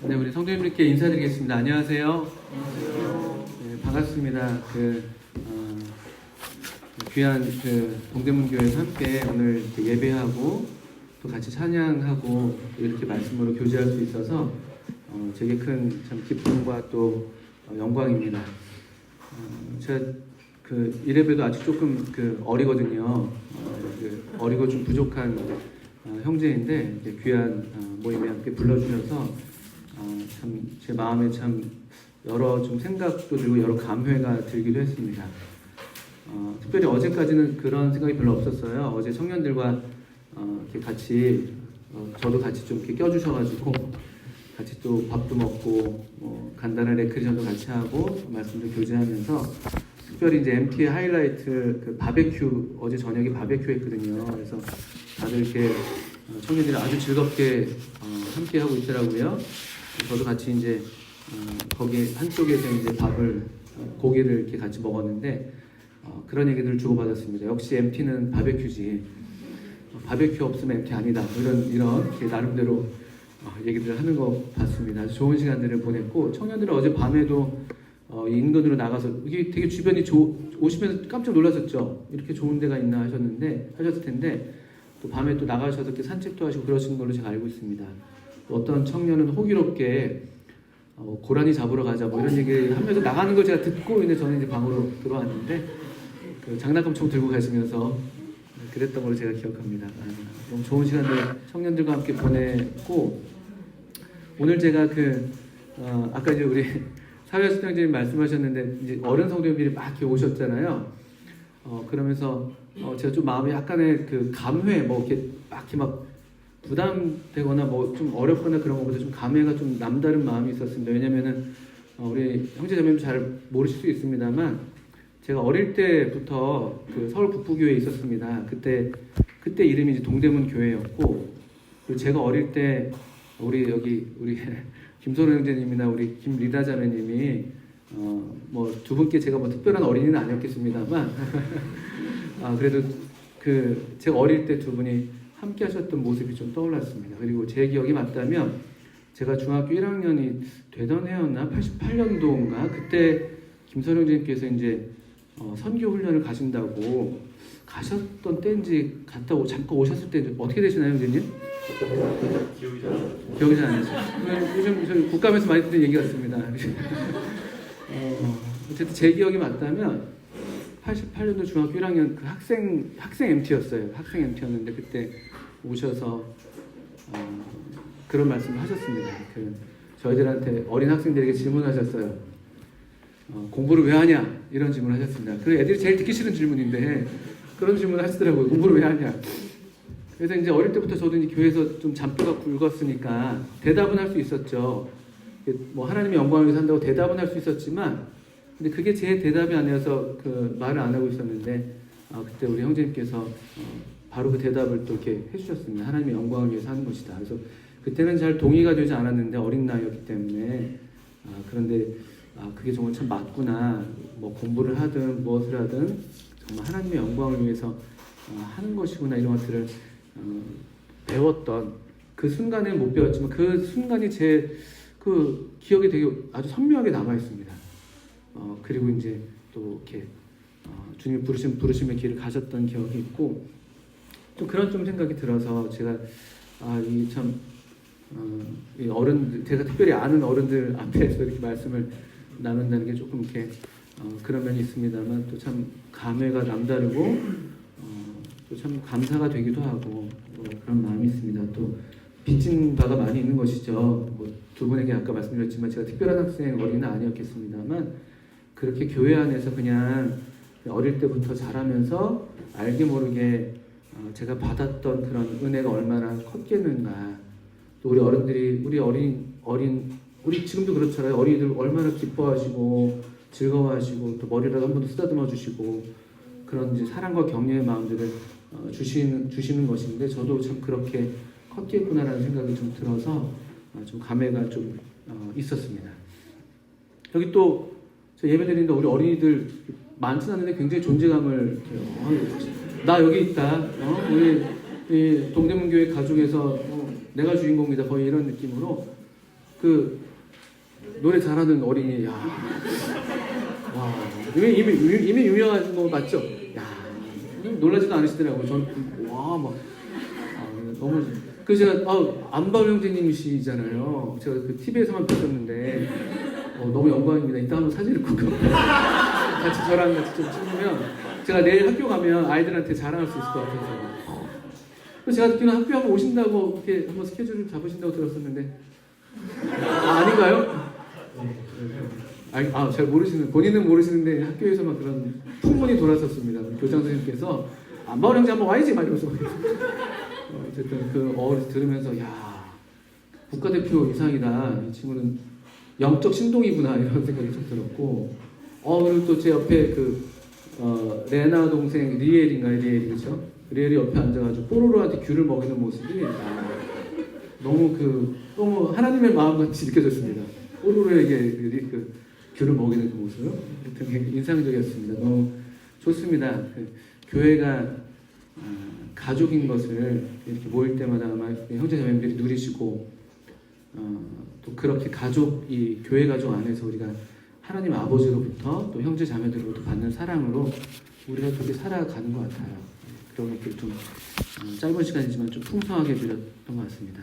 네, 우리 성도님들께 인사드리겠습니다. 안녕하세요. 네, 반갑습니다. 귀한 동대문 교회에서 함께 오늘 예배하고 또 같이 찬양하고 이렇게 말씀으로 교제할 수 있어서 제게 큰 참 기쁨과 또 영광입니다. 제가 이래봬도 아직 조금 어리거든요. 어리고 좀 부족한 형제인데 귀한 모임에 함께 불러주셔서 참 제 마음에 참 여러 좀 생각도 들고 여러 감회가 들기도 했습니다. 특별히 어제까지는 그런 생각이 별로 없었어요. 어제 청년들과 이렇게 같이 저도 같이 좀 이렇게 껴주셔가지고 같이 또 밥도 먹고 간단한 레크리션도 같이 하고 말씀도 교제하면서 특별히 이제 MT의 하이라이트 바베큐 어제 저녁에 바베큐 했거든요. 그래서 다들 이렇게 청년들이 아주 즐겁게 함께 하고 있더라고요. 저도 같이 이제 거기 한쪽에서 이제 고기를 이렇게 같이 먹었는데 그런 얘기들을 주고받았습니다. 역시 MT는 바베큐지. 바베큐 없으면 MT 아니다. 이런 나름대로 얘기들을 하는 거 봤습니다. 아주 좋은 시간들을 보냈고 청년들은 어제 밤에도 인근으로 나가서 이게 되게 주변이 오시면서 깜짝 놀라셨죠. 이렇게 좋은 데가 있나 하셨을 텐데 또 밤에 또 나가셔서 이렇게 산책도 하시고 그러시는 걸로 제가 알고 있습니다. 어떤 청년은 호기롭게 고라니 잡으러 가자 이런 얘기를 하면서 나가는 걸 제가 듣고 이제 저는 이제 방으로 들어왔는데 장난감총 들고 가시면서 그랬던 걸로 제가 기억합니다. 너무 좋은 시간들 청년들과 함께 보냈고 오늘 제가 아까 이제 우리 사회수장님 말씀하셨는데 이제 어른 성도님들이 막 이렇게 오셨잖아요. 그러면서 제가 좀 마음이 약간의 감회 이렇게 막 부담되거나 좀 어렵거나 그런 것보다 좀 감회가 좀 남다른 마음이 있었습니다. 왜냐면은 우리 형제자매님 잘 모르실 수 있습니다만 제가 어릴 때부터 서울 북부교회에 있었습니다. 그때 이름이 이제 동대문 교회였고 그리고 제가 어릴 때 우리 김선호 형제님이나 우리 김리다 자매님이 두 분께 제가 특별한 어린이는 아니었겠습니다만 그래도 제가 어릴 때 두 분이 함께 하셨던 모습이 좀 떠올랐습니다. 그리고 제 기억이 맞다면 제가 중학교 1학년이 되던 해였나 88년도인가 그때 김선호 형제님께서 이제 선교 훈련을 가셨던 때인지 잠깐 오셨을 때 어떻게 되시나요, 형제님? 기억이 잘 안 나죠. 요즘 저희 국감에서 많이 듣는 얘기 같습니다. 어쨌든 제 기억이 맞다면 88년도 중학교 1학년 학생 MT였어요. 학생 MT였는데 그때 오셔서 그런 말씀을 하셨습니다. 저희들한테 어린 학생들에게 질문하셨어요. 공부를 왜 하냐? 이런 질문을 하셨습니다. 그 애들이 제일 듣기 싫은 질문인데 그런 질문을 하시더라고요. 공부를 왜 하냐? 그래서 이제 어릴 때부터 저도 이제 교회에서 좀 잔뼈가 굵었으니까 대답은 할 수 있었죠. 하나님의 영광을 위해서 한다고 대답은 할 수 있었지만 근데 그게 제 대답이 아니어서 말을 안 하고 있었는데 그때 우리 형제님께서 바로 그 대답을 또 이렇게 해주셨습니다. 하나님의 영광을 위해서 하는 것이다. 그래서 그때는 잘 동의가 되지 않았는데 어린 나이였기 때문에 그런데 그게 정말 참 맞구나. 공부를 하든 무엇을 하든 정말 하나님의 영광을 위해서 하는 것이구나 이런 것들을 배웠던 그 순간에 못 배웠지만 그 순간이 제 기억에 되게 아주 선명하게 남아 있습니다. 그리고 이제 또 이렇게 주님이 부르심의 길을 가셨던 기억이 있고 또 그런 좀 생각이 들어서 제가 이 어른들 제가 특별히 아는 어른들 앞에서 이렇게 말씀을 나눈다는 게 조금 이렇게 그런 면이 있습니다만 또 참 감회가 남다르고 또 참 감사가 되기도 하고 그런 마음이 있습니다. 또 빚진 바가 많이 있는 것이죠. 두 분에게 아까 말씀드렸지만 제가 특별한 학생 어린이는 아니었겠습니다만 그렇게 교회 안에서 그냥 어릴 때부터 자라면서 알게 모르게 제가 받았던 그런 은혜가 얼마나 컸겠는가. 또 우리 어른들이 우리 지금도 그렇잖아요. 어린이들 얼마나 기뻐하시고 즐거워하시고 또 머리라도 한 번 더 쓰다듬어 주시고 그런 이제 사랑과 격려의 마음들을 주시는 것인데 저도 참 그렇게 컸겠구나라는 생각이 좀 들어서 좀 감회가 좀 있었습니다. 여기 또 저 예배드리는데 우리 어린이들 많지는 않은데 굉장히 존재감을 나 여기 있다. 우리 동대문교회 가족에서 내가 주인공이다. 거의 이런 느낌으로 그 노래 잘하는 어린이, 야, 와, 이미 유명한 거 맞죠? 야, 놀라지도 않으시더라고요. 저는 와, 막 너무. 그 제가 안바울 형제님이시잖아요. 제가 그 TV에서만 뵀었는데 너무 영광입니다. 이따 한번 사진을 꼭 같이 저랑 같이 좀 찍으면 제가 내일 학교 가면 아이들한테 자랑할 수 있을 것 같아서. 그래서 제가 듣기는 학교 한번 오신다고 이렇게 한번 스케줄을 잡으신다고 들었었는데 아닌가요? 잘 모르시는, 본인은 모르시는데 학교에서만 그런 풍문이 돌았었습니다. 교장 선생님께서 안바울 형제 한번 와야지 막 이러면서 어쨌든 그 들으면서 야, 국가대표 이상이다. 이 친구는 영적 신동이구나 이런 생각이 좀 들었고 그리고 또 제 옆에 레나 동생 리엘인가요? 리엘이 그렇죠? 리엘이 옆에 앉아가지고 뽀로로한테 귤을 먹이는 모습이 너무 하나님의 마음같이 느껴졌습니다. 뽀로로에게 귤을 먹이는 그 모습 되게 인상적이었습니다. 너무 좋습니다. 교회가 가족인 것을 이렇게 모일 때마다 아마 형제자매들이 누리시고 또 그렇게 이 교회 가족 안에서 우리가 하나님 아버지로부터 또 형제자매들로부터 받는 사랑으로 우리가 그렇게 살아가는 것 같아요. 그런 것들 좀 짧은 시간이지만 좀 풍성하게 드렸던 것 같습니다.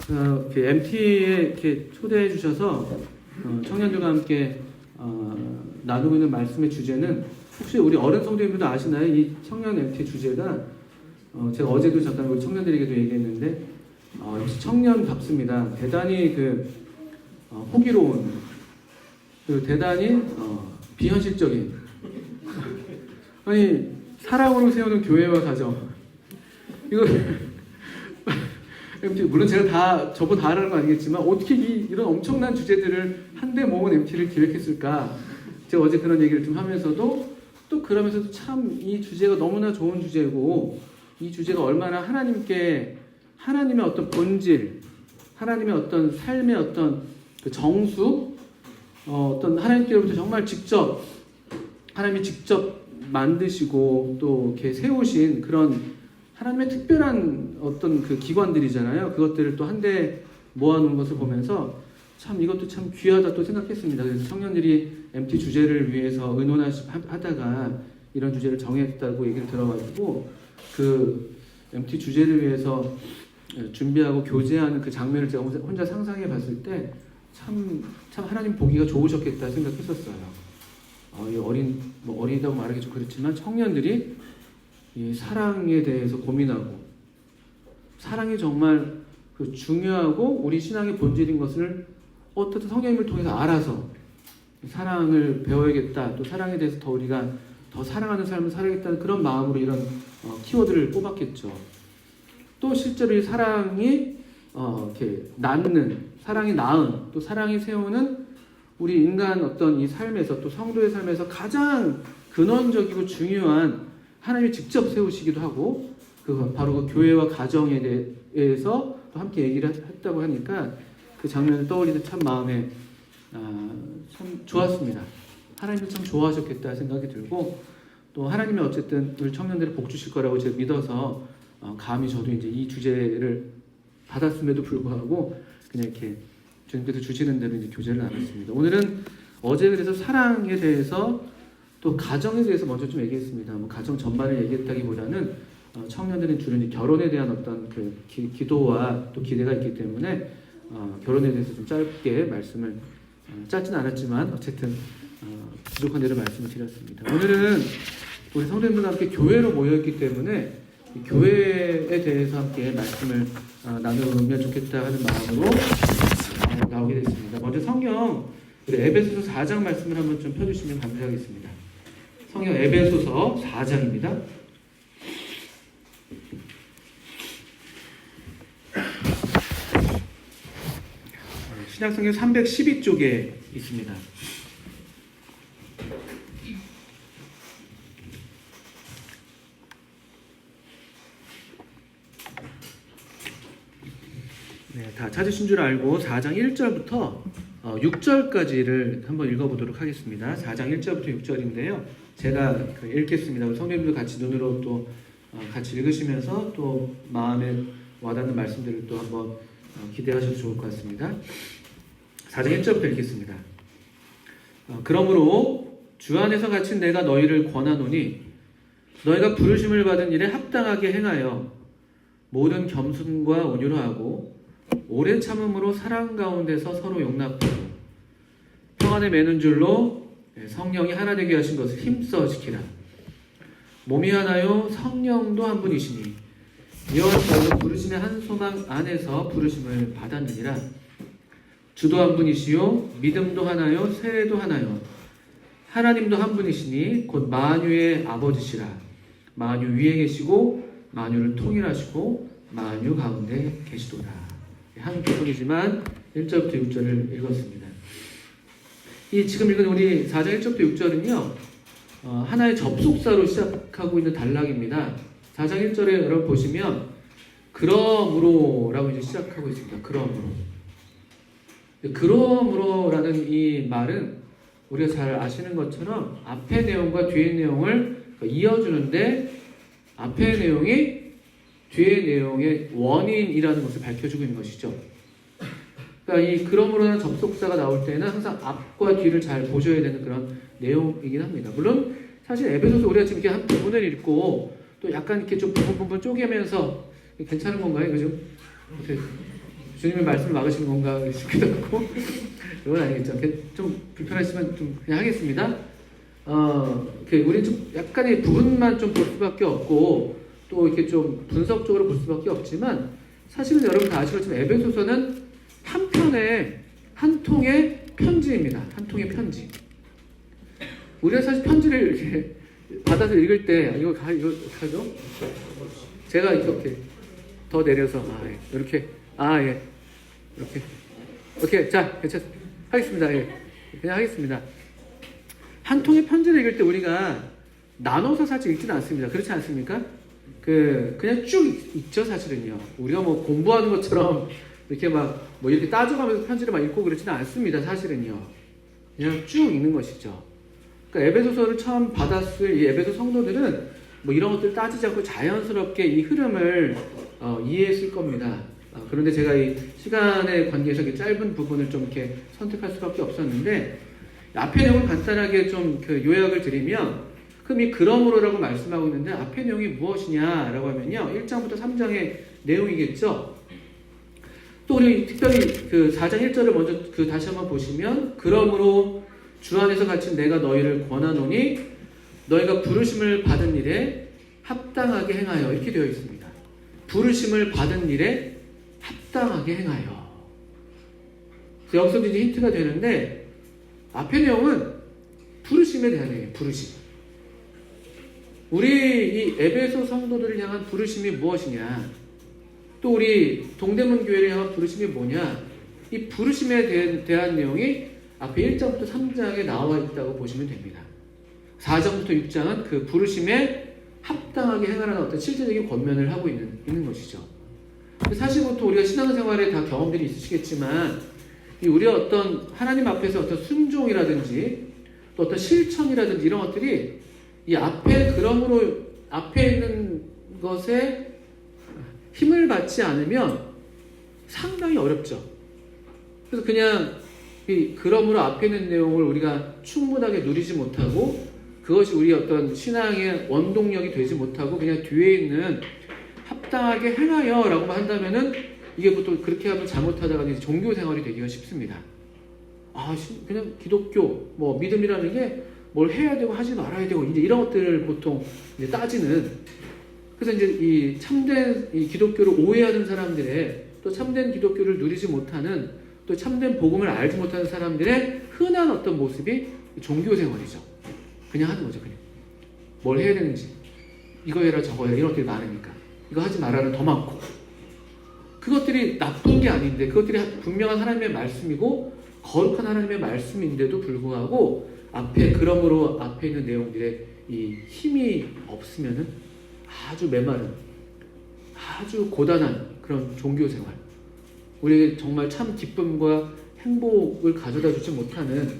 이렇게 MT에 이렇게 초대해 주셔서 청년들과 함께 나누고 있는 말씀의 주제는 혹시 우리 어른 성도님들도 아시나요? 이 청년 MT 주제가 제가 어제도 잠깐 우리 청년들에게도 얘기했는데 역시 청년답습니다. 대단히 호기로운 그리고 대단히 비현실적인 아니 사랑으로 세우는 교회와 가정 이거 MT 물론 제가 저보다 다 알아는 거 아니겠지만 어떻게 이런 엄청난 주제들을 한데 모은 MT를 기획했을까? 제가 어제 그런 얘기를 좀 하면서도 또 그러면서도 참 이 주제가 너무나 좋은 주제고 이 주제가 얼마나 하나님의 어떤 본질, 하나님의 어떤 삶의 어떤 그 정수, 어떤 하나님께로부터 정말 하나님이 직접 만드시고 또 이렇게 세우신 그런 하나님의 특별한 어떤 그 기관들이잖아요. 그것들을 또 한데 모아놓은 것을 보면서 참 이것도 참 귀하다 또 생각했습니다. 그래서 청년들이 MT 주제를 위해서 의논하다가 이런 주제를 정했다고 얘기를 들어가지고 그 MT 주제를 위해서 준비하고 교제하는 그 장면을 제가 혼자 상상해 봤을 때 참 하나님 보기가 좋으셨겠다 생각했었어요. 이 어리다고 말하기 좀 그렇지만 청년들이 이 사랑에 대해서 고민하고 사랑이 정말 중요하고 우리 신앙의 본질인 것을 어떻든 성령님을 통해서 알아서 사랑을 배워야겠다. 또 사랑에 대해서 우리가 더 사랑하는 삶을 살아야겠다는 그런 마음으로 이런 키워드를 뽑았겠죠. 또 실제로 이 사랑이 이렇게 사랑이 낳은 또 사랑이 세우는 우리 인간 어떤 이 삶에서 또 성도의 삶에서 가장 근원적이고 중요한 하나님이 직접 세우시기도 하고 바로 그 교회와 가정에 대해서 또 함께 얘기를 했다고 하니까 그 장면을 떠올리듯 참 마음에 참 좋았습니다. 하나님이 참 좋아하셨겠다 생각이 들고 또 하나님이 어쨌든 우리 청년들을 복 주실 거라고 제가 믿어서 감히 저도 이제 이 주제를 받았음에도 불구하고 그냥 이렇게 주님께서 주시는 대로 이제 교제를 나눴습니다. 오늘은 어제 그래서 사랑에 대해서 또 가정에 대해서 먼저 좀 얘기했습니다. 가정 전반을 얘기했다기보다는 청년들은 주로 이제 결혼에 대한 어떤 그 기도와 또 기대가 있기 때문에 결혼에 대해서 좀 짧게 말씀을 짧진 않았지만 어쨌든 부족한 대로 말씀을 드렸습니다. 오늘은 우리 성도님들과 함께 교회로 모여있기 때문에 교회에 대해서 함께 말씀을 나누면 좋겠다 하는 마음으로 나오게 됐습니다. 먼저 성경 우리 에베소서 4장 말씀을 한번 좀 펴주시면 감사하겠습니다. 성경 에베소서 4장입니다. 신약성경 312쪽에 있습니다. 네, 다 찾으신 줄 알고 4장 1절부터 6절까지를 한번 읽어보도록 하겠습니다. 4장 1절부터 6절인데요. 제가 읽겠습니다. 성도님들 같이 눈으로 또 같이 읽으시면서 또 마음에 와닿는 말씀들을 또 한번 기대하셔도 좋을 것 같습니다. 4장 1절부터 읽겠습니다. 그러므로 주 안에서 갇힌 내가 너희를 권하노니 너희가 부르심을 받은 일에 합당하게 행하여 모든 겸손과 온유로 하고 오래 참음으로 사랑 가운데서 서로 용납하고 평안에 매는 줄로 성령이 하나 되게 하신 것을 힘써 지키라. 몸이 하나요 성령도 한 분이시니 이와 같이 부르심의 한 소망 안에서 부르심을 받았느니라. 주도 한 분이시요 믿음도 하나요 세례도 하나요 하나님도 한 분이시니 곧 만유의 아버지시라. 만유 위에 계시고 만유를 통일하시고 만유 가운데 계시도다. 한 부분이지만 1절부터 6절을 읽었습니다. 이 지금 읽은 우리 4장 1절부터 6절은요 하나의 접속사로 시작하고 있는 단락입니다. 4장 1절에 여러분 보시면 그러므로라고 이제 시작하고 있습니다. 그러므로라는 이 말은 우리가 잘 아시는 것처럼 앞의 내용과 뒤의 내용을 이어주는데 앞의 내용이 뒤의 내용의 원인이라는 것을 밝혀주고 있는 것이죠. 그러니까 이 그러므로라는 접속사가 나올 때는 항상 앞과 뒤를 잘 보셔야 되는 그런 내용이긴 합니다. 물론 사실 에베소서 우리가 지금 이렇게 한 부분을 읽고 또 약간 이렇게 좀 부분 쪼개면서 괜찮은 건가요? 그죠? 주님의 말씀을 막으시는 건가 싶기도 하고 이건 아니겠죠. 좀 불편하시면 좀 그냥 하겠습니다. 우리 좀 약간의 부분만 좀 볼 수밖에 없고 또 이렇게 좀 분석적으로 볼 수밖에 없지만 사실은 여러분 다 아시겠지만 에베소서는 한 통의 편지입니다. 한 통의 편지. 우리가 사실 편지를 이렇게 받아서 읽을 때 이거 하죠? 제가 이렇게 더 내려서 이렇게 이렇게 자 괜찮습니다. 하겠습니다. 그냥 하겠습니다. 한 통의 편지를 읽을 때 우리가 나눠서 사실 읽지는 않습니다. 그렇지 않습니까? 그냥 쭉 읽죠, 사실은요. 우리가 뭐 공부하는 것처럼 이렇게 뭐 이렇게 따져가면서 편지를 막 읽고 그렇지는 않습니다, 사실은요. 그냥 쭉 읽는 것이죠. 그러니까 에베소서를 처음 받았을 이 에베소 성도들은 뭐 이런 것들 따지지 않고 자연스럽게 이 흐름을 이해했을 겁니다. 그런데 제가 이 시간의 관계에서 짧은 부분을 좀 이렇게 선택할 수밖에 없었는데 앞의 내용을 간단하게 좀 요약을 드리면 그럼 이 그러므로라고 말씀하고 있는데 앞의 내용이 무엇이냐라고 하면요 1장부터 3장의 내용이겠죠. 또 우리 특별히 4장 1절을 먼저 다시 한번 보시면 그러므로 주 안에서 갇힌 내가 너희를 권하노니 너희가 부르심을 받은 일에 합당하게 행하여 이렇게 되어 있습니다. 부르심을 받은 일에 합당하게 행하여. 여기서 이제 힌트가 되는데 앞의 내용은 부르심에 대한 얘기예요. 부르심. 우리 이 에베소 성도들을 향한 부르심이 무엇이냐? 또 우리 동대문 교회를 향한 부르심이 뭐냐? 이 부르심에 대한 내용이 앞에 1장부터 3장에 나와 있다고 보시면 됩니다. 4장부터 6장은 그 부르심에 합당하게 행하라는 어떤 실제적인 권면을 하고 있는 것이죠. 사실부터 우리가 신앙생활에 다 경험들이 있으시겠지만 우리가 어떤 하나님 앞에서 어떤 순종이라든지 또 어떤 실천이라든지 이런 것들이 이 그러므로 앞에 있는 것에 힘을 받지 않으면 상당히 어렵죠. 그래서 그냥 그러므로 앞에 있는 내용을 우리가 충분하게 누리지 못하고 그것이 우리 어떤 신앙의 원동력이 되지 못하고 그냥 뒤에 있는 합당하게 행하여 라고만 한다면은 이게 보통 그렇게 하면 잘못하다가 이제 종교 생활이 되기가 쉽습니다. 그냥 기독교, 믿음이라는 게 뭘 해야 되고 하지 말아야 되고 이제 이런 것들을 보통 이제 따지는 그래서 이제 이 참된 이 기독교를 오해하는 사람들의 또 참된 기독교를 누리지 못하는 또 참된 복음을 알지 못하는 사람들의 흔한 어떤 모습이 종교 생활이죠. 그냥 하는 거죠. 그냥 뭘 해야 되는지 이거 해라 저거 해라 이런 것들이 많으니까 이거 하지 말아는 더 많고 그것들이 나쁜 게 아닌데 그것들이 분명한 하나님의 말씀이고 거룩한 하나님의 말씀인데도 불구하고 그러므로 앞에 있는 내용들의 이 힘이 없으면은 아주 메마른 아주 고단한 그런 종교 생활 우리에게 정말 참 기쁨과 행복을 가져다 주지 못하는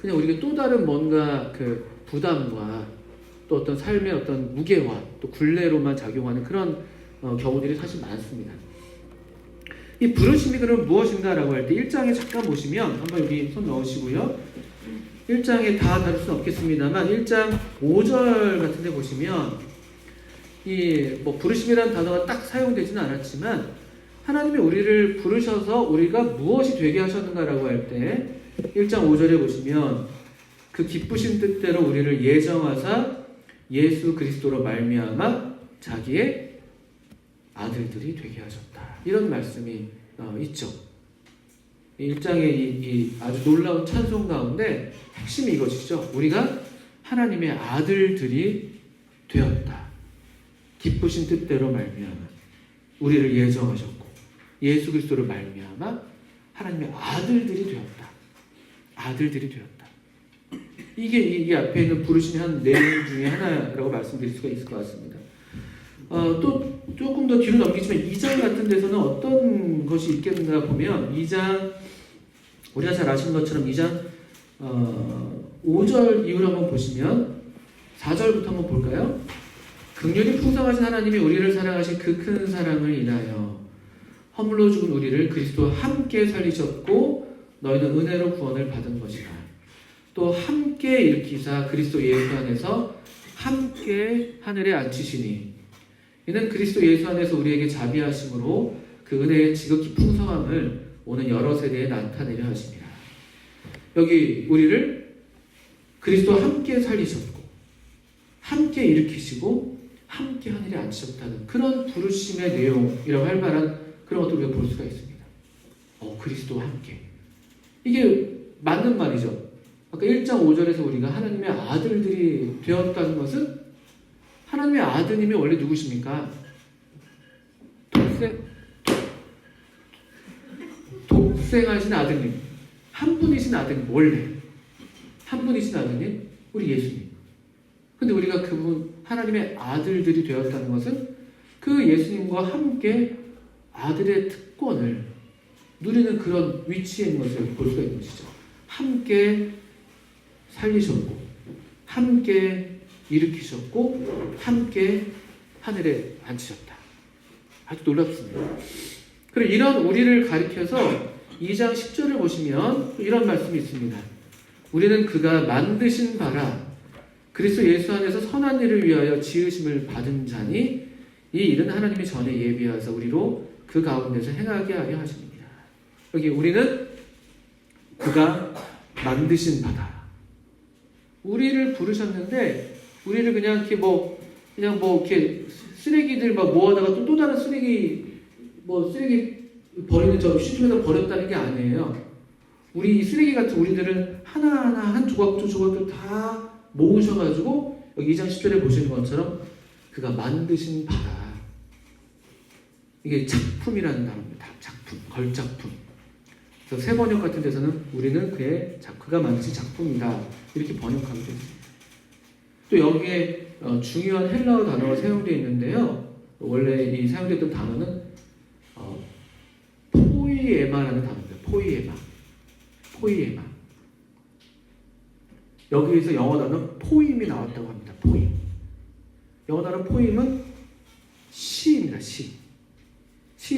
그냥 우리에게 또 다른 뭔가 부담과 또 어떤 삶의 어떤 무게와 또 굴레로만 작용하는 그런 경우들이 사실 많습니다. 이 부르심이 그럼 무엇인가라고 할 때 1장에 잠깐 보시면 한번 여기 손 넣으시고요. 1장에 다 다룰 수는 없겠습니다만 1장 5절 같은 데 보시면 이 뭐 부르심이라는 단어가 딱 사용되지는 않았지만 하나님이 우리를 부르셔서 우리가 무엇이 되게 하셨는가라고 할 때 1장 5절에 보시면 그 기쁘신 뜻대로 우리를 예정하사 예수 그리스도로 말미암아 자기의 아들들이 되게 하셨다. 이런 말씀이 있죠. 1장의 이 아주 놀라운 찬송 가운데 핵심이 이것이죠. 우리가 하나님의 아들들이 되었다. 기쁘신 뜻대로 말미암아 우리를 예정하셨고 예수 그리스도를 말미암아 하나님의 아들들이 되었다. 아들들이 되었다. 이게 앞에 있는 부르심의 한 내용 중에 하나라고 말씀드릴 수가 있을 것 같습니다. 또 조금 더 뒤로 넘기지만 2장 같은 데서는 어떤 것이 있겠는가 보면 2장 우리가 잘 아시는 것처럼 2장 5절 이후로 한번 보시면 4절부터 한번 볼까요? 긍휼이 풍성하신 하나님이 우리를 사랑하신 그 큰 사랑을 인하여 허물로 죽은 우리를 그리스도와 함께 살리셨고 너희는 은혜로 구원을 받은 것이라. 또 함께 일으키사 그리스도 예수 안에서 함께 하늘에 앉히시니 이는 그리스도 예수 안에서 우리에게 자비하심으로 그 은혜의 지극히 풍성함을 오는 여러 세대에 나타내려 하십니다. 여기 우리를 그리스도와 함께 살리셨고 함께 일으키시고 함께 하늘에 앉히셨다는 그런 부르심의 내용이라고 할 만한 그런 것들을 우리가 볼 수가 있습니다. 그리스도와 함께. 이게 맞는 말이죠. 아까 1장 5절에서 우리가 하나님의 아들들이 되었다는 것은 하나님의 아드님이 원래 누구십니까? 독생하신 아드님. 한 분이신 아드님. 원래. 한 분이신 아드님. 우리 예수님. 근데 우리가 그분 하나님의 아들들이 되었다는 것은 그 예수님과 함께 아들의 특권을 누리는 그런 위치에 있는 것을 볼 수가 있는 것이죠. 함께 살리셨고 함께 일으키셨고 함께 하늘에 앉히셨다. 아주 놀랍습니다. 그리고 이런 우리를 가리켜서 2장 10절을 보시면 이런 말씀이 있습니다. 우리는 그가 만드신 바라 그리스도 예수 안에서 선한 일을 위하여 지으심을 받은 자니 이 일은 하나님이 전에 예비하사 우리로 그 가운데서 행하게 하려 하십니다. 여기 우리는 그가 만드신 바다. 우리를 부르셨는데 우리를 그냥 이렇게 쓰레기들 막 모아다가 또 다른 쓰레기 버리는 저 시중에다 버렸다는 게 아니에요. 우리 쓰레기 같은 우리들을 하나하나 한 조각도 다 모으셔가지고 여기 2장 10절에 보시는 것처럼 그가 만드신 바다. 이게 작품이라는 단어입니다. 작품, 걸작품. 그래서 새 번역 같은 데서는 우리는 그가 만드신 작품이다. 이렇게 번역하게 됐습니다. 또 여기에 중요한 헬라어 단어가 사용되어 있는데요. 원래 이 사용됐던 단어는 포이에마라는 단어입니다. 포이에마. 여기에서 영어 단어 포임이 나왔다고 합니다. 포임. 영어 단어 포임은 시입니다. 시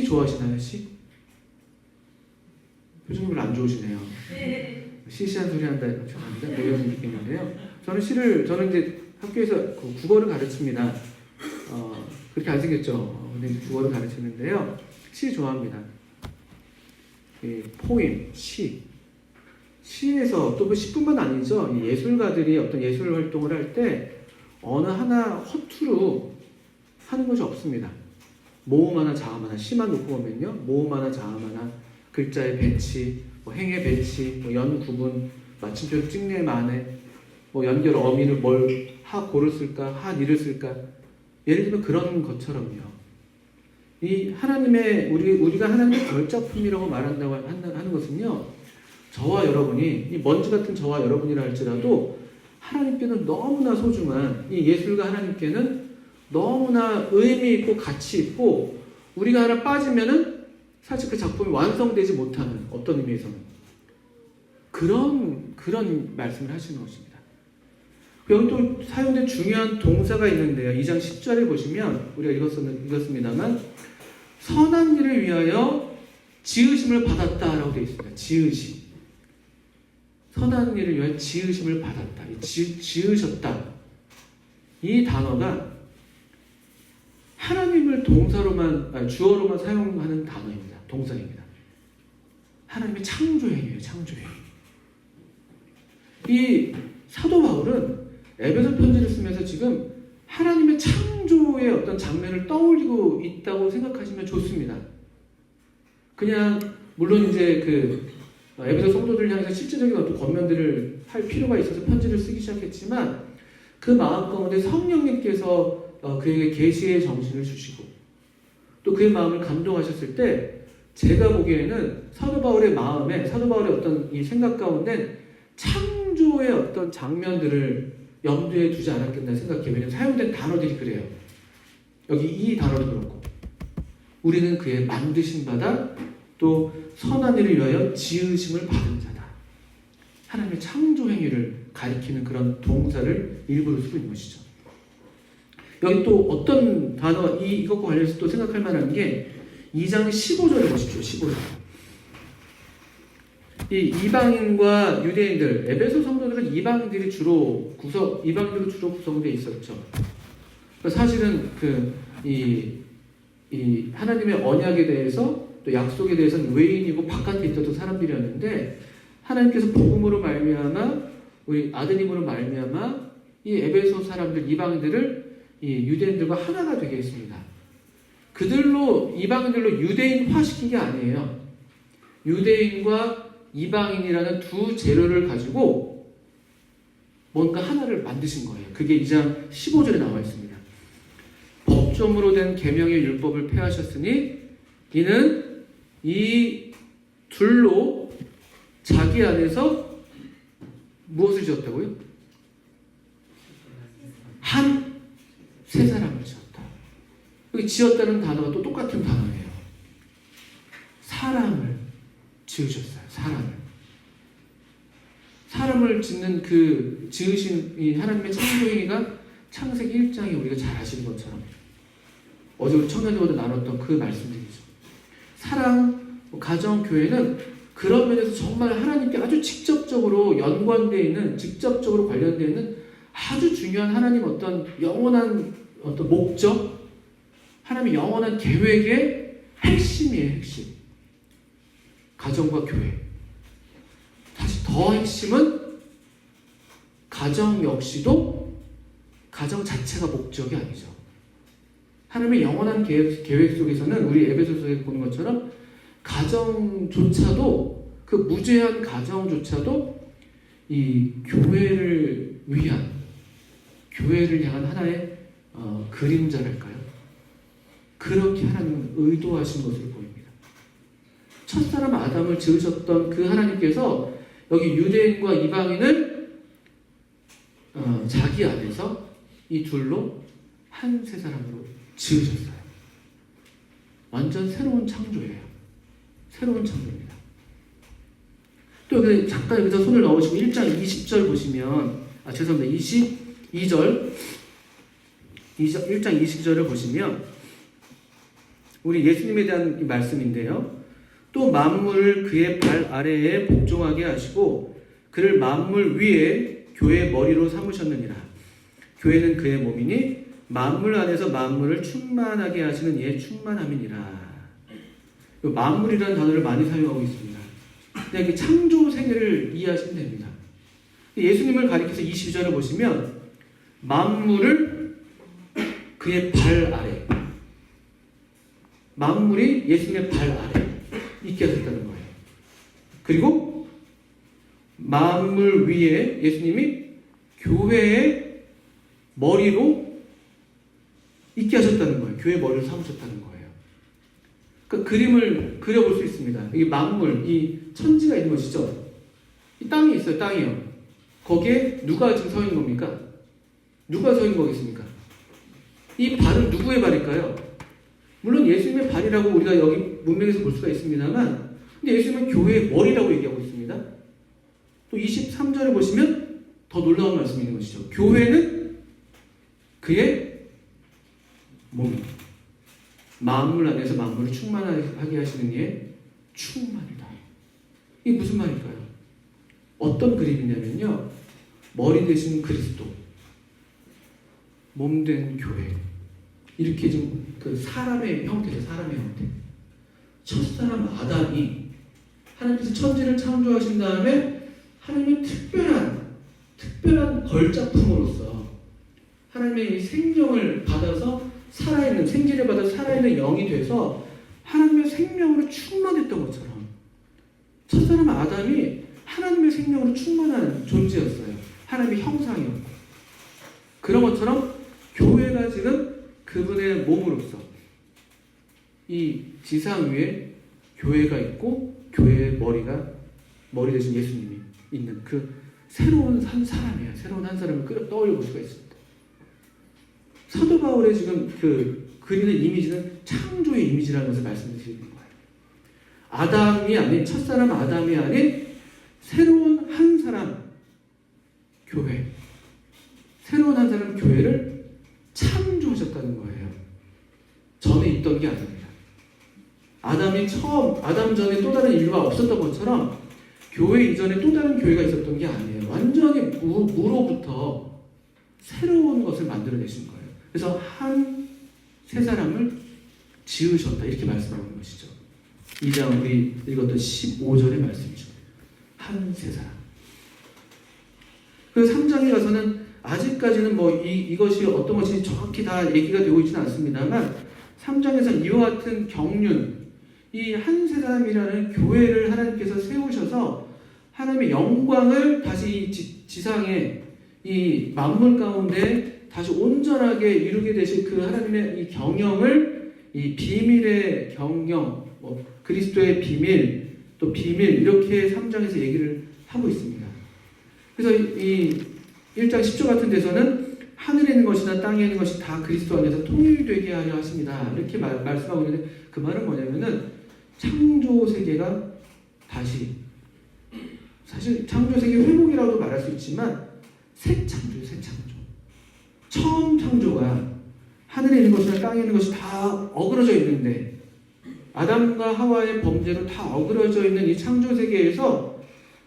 좋아하시나요? 시? 표정이 별로 안 좋으시네요. 시시한 소리 한다. 죄송합니다. 이런 느낌인데요. 저는 이제 학교에서 국어를 가르칩니다. 그렇게 안 생겼죠. 근데 국어를 가르치는데요. 시 좋아합니다. 포임, 시에서 또 시뿐만 아니죠. 예술가들이 어떤 예술 활동을 할 때 어느 하나 허투루 하는 것이 없습니다. 모음 하나, 자음 하나, 시만 놓고 보면요. 모음 하나, 자음 하나, 글자의 배치, 행의 배치, 연 구분, 마침표 찍네 만에, 연결 어미를 고를 쓸까, 니를 쓸까. 예를 들면 그런 것처럼요. 이 하나님의 우리가 하나님의 걸작품이라고 말한다고 하는 것은요. 저와 여러분이 이 먼지 같은 저와 여러분이라 할지라도 하나님께는 너무나 소중한 이 예술가 하나님께는 너무나 의미 있고 가치 있고 우리가 하나 빠지면은 사실 그 작품이 완성되지 못하는 어떤 의미에서는 그런 말씀을 하시는 것입니다. 여기 또 사용된 중요한 동사가 있는데요. 2장 10절에 보시면 우리가 읽었습니다만 선한 일을 위하여 지으심을 받았다라고 되어 있습니다. 지으심. 선한 일을 위한 지으심을 받았다. 지으셨다. 이 단어가 하나님을 주어로만 사용하는 단어입니다. 동사입니다. 하나님의 창조행위예요. 창조행. 이 사도 바울은 에베소 편지를 쓰면서 지금 하나님의 창조의 어떤 장면을 떠올리고 있다고 생각하시면 좋습니다. 그냥 물론 이제 에베소 성도들을 향해서 실제적인 어떤 권면들을 할 필요가 있어서 편지를 쓰기 시작했지만 그 마음 가운데 성령님께서 그에게 계시의 정신을 주시고 또 그의 마음을 감동하셨을 때 제가 보기에는 사도 바울의 어떤 이 생각 가운데 창조의 어떤 장면들을 염두에 두지 않았겠나 생각해요. 왜냐하면 사용된 단어들이 그래요. 여기 이 단어도 그렇고 우리는 그의 만드신 바다 또 선한 일을 위하여 지으심을 받은 자다. 하나님의 창조 행위를 가리키는 그런 동사를 일부러 쓰고 있는 것이죠. 여기 또 어떤 단어 이것과 관련해서 또 생각할 만한 게 2장 15절을 보십시오. 15절. 이 이방인과 유대인들, 에베소 성도들은 이방인들로 주로 구성되어 있었죠. 사실은 이 하나님의 언약에 대해서 또 약속에 대해서는 외인이고 바깥에 있었던 사람들이었는데 하나님께서 복음으로 말미암아 우리 아드님으로 말미암아 이 에베소 사람들 이방인들을 이 유대인들과 하나가 되게 했습니다. 이방인들로 유대인화 시킨 게 아니에요. 유대인과 이방인이라는 두 재료를 가지고 뭔가 하나를 만드신 거예요. 그게 2장 15절에 나와 있습니다. 법조문으로 된 계명의 율법을 폐하셨으니 이는 이 둘로 자기 안에서 무엇을 지었다고요? 한 세 사람을 지었다. 여기 지었다는 단어가 또 똑같은 단어예요. 사람을 지으셨어요. 사람을 짓는 지으신 이 하나님의 창조행위가 창세기 1장에 우리가 잘 아시는 것처럼 어제 우리 청년들보다 나눴던 그 말씀들이죠. 사랑, 가정, 교회는 그런 면에서 정말 하나님께 아주 직접적으로 연관되어 있는, 직접적으로 관련되어 있는 아주 중요한 하나님 어떤 영원한 어떤 목적, 하나님의 영원한 계획의 핵심이에요. 핵심. 가정과 교회. 다시 더 핵심은 가정 역시도 가정 자체가 목적이 아니죠. 하나님의 영원한 계획 속에서는 우리 에베소서에 보는 것처럼 가정조차도 그 무죄한 가정조차도 이 교회를 향한 하나의 그림자랄까요? 그렇게 하나님은 의도하신 것으로 보입니다. 첫사람 아담을 지으셨던 그 하나님께서 여기 유대인과 이방인을 자기 안에서 이 둘로 한 세 사람으로 지으셨어요. 완전 새로운 창조예요. 새로운 창조입니다. 또 잠깐 여기서 손을 넣으시고 1장 20절 보시면 22절 1장 20절을 보시면 우리 예수님에 대한 말씀인데요. 또 만물을 그의 발 아래에 복종하게 하시고 그를 만물 위에 교회의 머리로 삼으셨느니라. 교회는 그의 몸이니 만물 안에서 만물을 충만하게 하시는 이의 충만함이니라. 만물이라는 단어를 많이 사용하고 있습니다. 근데 창조 세계를 이해하시면 됩니다. 예수님을 가리켜서 22절을 보시면 만물을 그의 발 아래, 만물이 예수님의 발 아래 있게 하셨다는 거예요. 그리고 만물 위에 예수님이 교회의 머리로 있게 하셨다는 거예요. 교회의 머리를 삼으셨다는 거예요. 그 그림을 그려볼 수 있습니다. 이 만물, 이 천지가 있는 것이죠. 이 땅이 있어요. 땅이요. 거기에 누가 지금 서 있는 겁니까? 누가 서 있는 거겠습니까? 이 발은 누구의 발일까요? 물론 예수님의 발이라고 우리가 여기 문맥에서 볼 수가 있습니다만, 근데 예수님은 교회의 머리라고 얘기하고 있습니다. 또 23절을 보시면 더 놀라운 말씀이 있는 것이죠. 교회는 그의 몸, 만물 안에서 만물을 충만하게 하시는 이의 충만이다. 이게 무슨 말일까요? 어떤 그림이냐면요, 머리 대신 그리스도, 몸 된 교회, 이렇게 좀 그 사람의 형태죠. 사람의 형태. 첫사람 아담이 하나님께서 천지를 창조하신 다음에 하나님의 특별한 걸작품으로서 하나님의 이 생명을 받아서 살아있는, 생기를 받아서 살아있는 영이 돼서 하나님의 생명으로 충만했던 것처럼 첫사람 아담이 하나님의 생명으로 충만한 존재였어요. 하나님의 형상이었고, 그런 것처럼 교회가 지금 그분의 몸으로서 이 지상 위에 교회가 있고, 교회의 머리 대신 예수님이 있는 그 새로운 한 사람이에요. 새로운 한 사람을 떠올려 볼 수가 있습니다. 사도 바울의 지금 그 그리는 이미지는 창조의 이미지라는 것을 말씀드리는 거예요. 아담이 아닌, 첫사람 아담이 아닌 새로운 한 사람 교회, 새로운 한 사람 교회를 창조하셨다는 거예요. 전에 있던 게 아닙니다. 아담 전에 또 다른 인류가 없었던 것처럼 교회 이전에 또 다른 교회가 있었던 게 아니에요. 완전히 무로부터 새로운 것을 만들어내신 거예요. 그래서 한 세 사람을 지으셨다, 이렇게 말씀하는 것이죠. 2장 우리 읽었던 15절의 말씀이죠. 한 세 사람. 그래서 3장에 가서는 아직까지는 이것이 어떤 것이 정확히 다 얘기가 되고 있지는 않습니다만, 3장에서 이와 같은 경륜, 이 한 세 사람이라는 교회를 하나님께서 세우셔서 하나님의 영광을 다시 지상에 이 만물 가운데 다시 온전하게 이루게 되실 그 하나님의 이 경영을, 이 비밀의 경영, 그리스도의 비밀, 또 비밀, 이렇게 3장에서 얘기를 하고 있습니다. 그래서 이 1장 10절 같은 데서는 하늘에 있는 것이나 땅에 있는 것이 다 그리스도 안에서 통일되게 하려 하십니다, 이렇게 말씀하고 있는데, 그 말은 뭐냐면은 창조 세계가 다시, 사실 창조 세계 회복이라고도 말할 수 있지만 새 창조예요. 새 창조. 처음 창조가 하늘에 있는 것이나 땅에 있는 것이 다 어그러져 있는데, 아담과 하와의 범죄로 다 어그러져 있는 이 창조 세계에서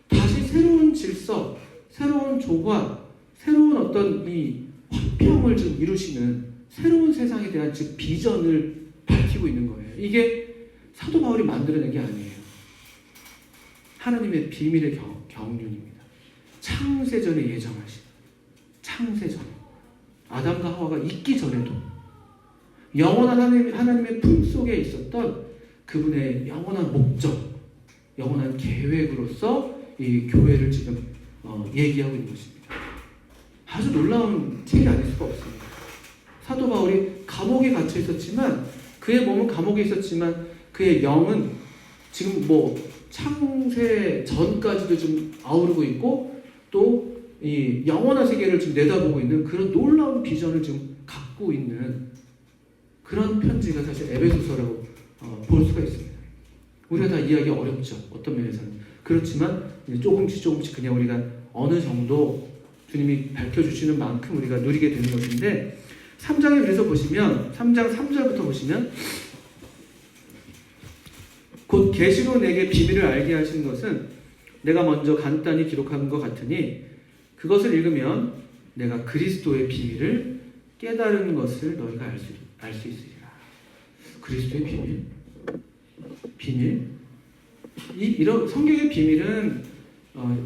다시 새로운 질서, 새로운 조화, 새로운 어떤 이 화평을 좀 이루시는 새로운 세상에 대한 즉 비전을 밝히고 있는 거예요. 이게 사도 바울이 만들어낸 게 아니에요. 하나님의 비밀의 경륜입니다. 창세전에 예정하신, 창세전에 아담과 하와가 있기 전에도 영원한 하나님의 품속에 있었던 그분의 영원한 목적, 영원한 계획으로서 이 교회를 지금 얘기하고 있는 것입니다. 아주 놀라운 책이 아닐 수가 없습니다. 사도 바울이 감옥에 갇혀 있었지만, 그의 몸은 감옥에 있었지만 그의 영은 지금 창세 전까지도 좀 아우르고 있고, 또 이 영원한 세계를 지금 내다보고 있는 그런 놀라운 비전을 지금 갖고 있는 그런 편지가 사실 에베소서라고 볼 수가 있습니다. 우리가 다 이해하기 어렵죠, 어떤 면에서는. 그렇지만 조금씩 그냥 우리가 어느 정도 주님이 밝혀주시는 만큼 우리가 누리게 되는 것인데, 3장에 그래서 보시면 3장 3절부터 보시면, 곧 계시로 내게 비밀을 알게 하신 것은 내가 먼저 간단히 기록한 것 같으니 그것을 읽으면 내가 그리스도의 비밀을 깨달은 것을 너희가 알 수 있으리라. 그리스도의 비밀? 이런 성경의 비밀은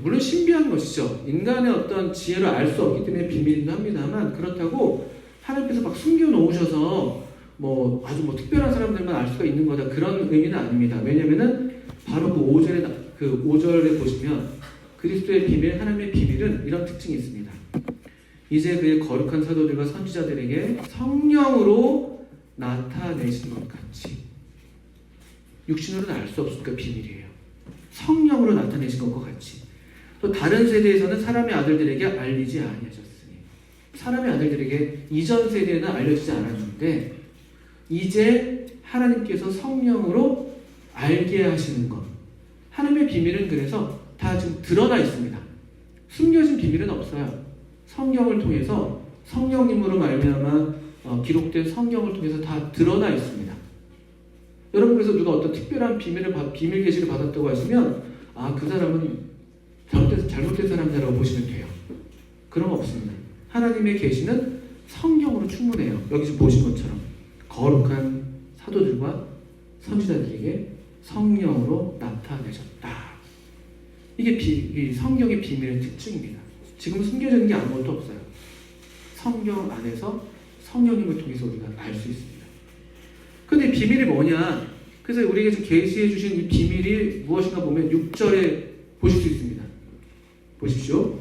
물론 신비한 것이죠. 인간의 어떤 지혜로 알 수 없기 때문에 비밀이기도 합니다만, 그렇다고 하나님께서 막 숨겨놓으셔서 아주 특별한 사람들만 알 수가 있는 거다, 그런 의미는 아닙니다. 왜냐면은 바로 그 5절에 보시면 그리스도의 비밀, 하나님의 비밀은 이런 특징이 있습니다. 이제 그의 거룩한 사도들과 선지자들에게 성령으로 나타내신 것 같이, 육신으로는 알 수 없으니까 비밀이에요. 성령으로 나타내신 것과 같이, 또 다른 세대에서는 사람의 아들들에게 알리지 아니하셨으니, 사람의 아들들에게 이전 세대에는 알려지지 않았는데 이제 하나님께서 성령으로 알게 하시는 것, 하나님의 비밀은 그래서 다 지금 드러나 있습니다. 숨겨진 비밀은 없어요. 성경을 통해서, 성령님으로 말미암아 기록된 성경을 통해서 다 드러나 있습니다. 여러분께서 누가 어떤 특별한 비밀 계시를 받았다고 하시면 그 사람은 잘못된 사람이라고 보시면 돼요. 그런 거 없습니다. 하나님의 계시는 성령으로 충분해요. 여기 지금 보신 것처럼 거룩한 사도들과 선지자들에게 성령으로 나타내셨다. 이게 이 성경의 비밀의 특징입니다. 지금 숨겨져 있는 게 아무것도 없어요. 성경 안에서 성령님을 통해서 우리가 알 수 있습니다. 근데 비밀이 뭐냐? 그래서 우리에게 지금 계시해 주신 이 비밀이 무엇인가 보면 6절에 보실 수 있습니다. 보십시오.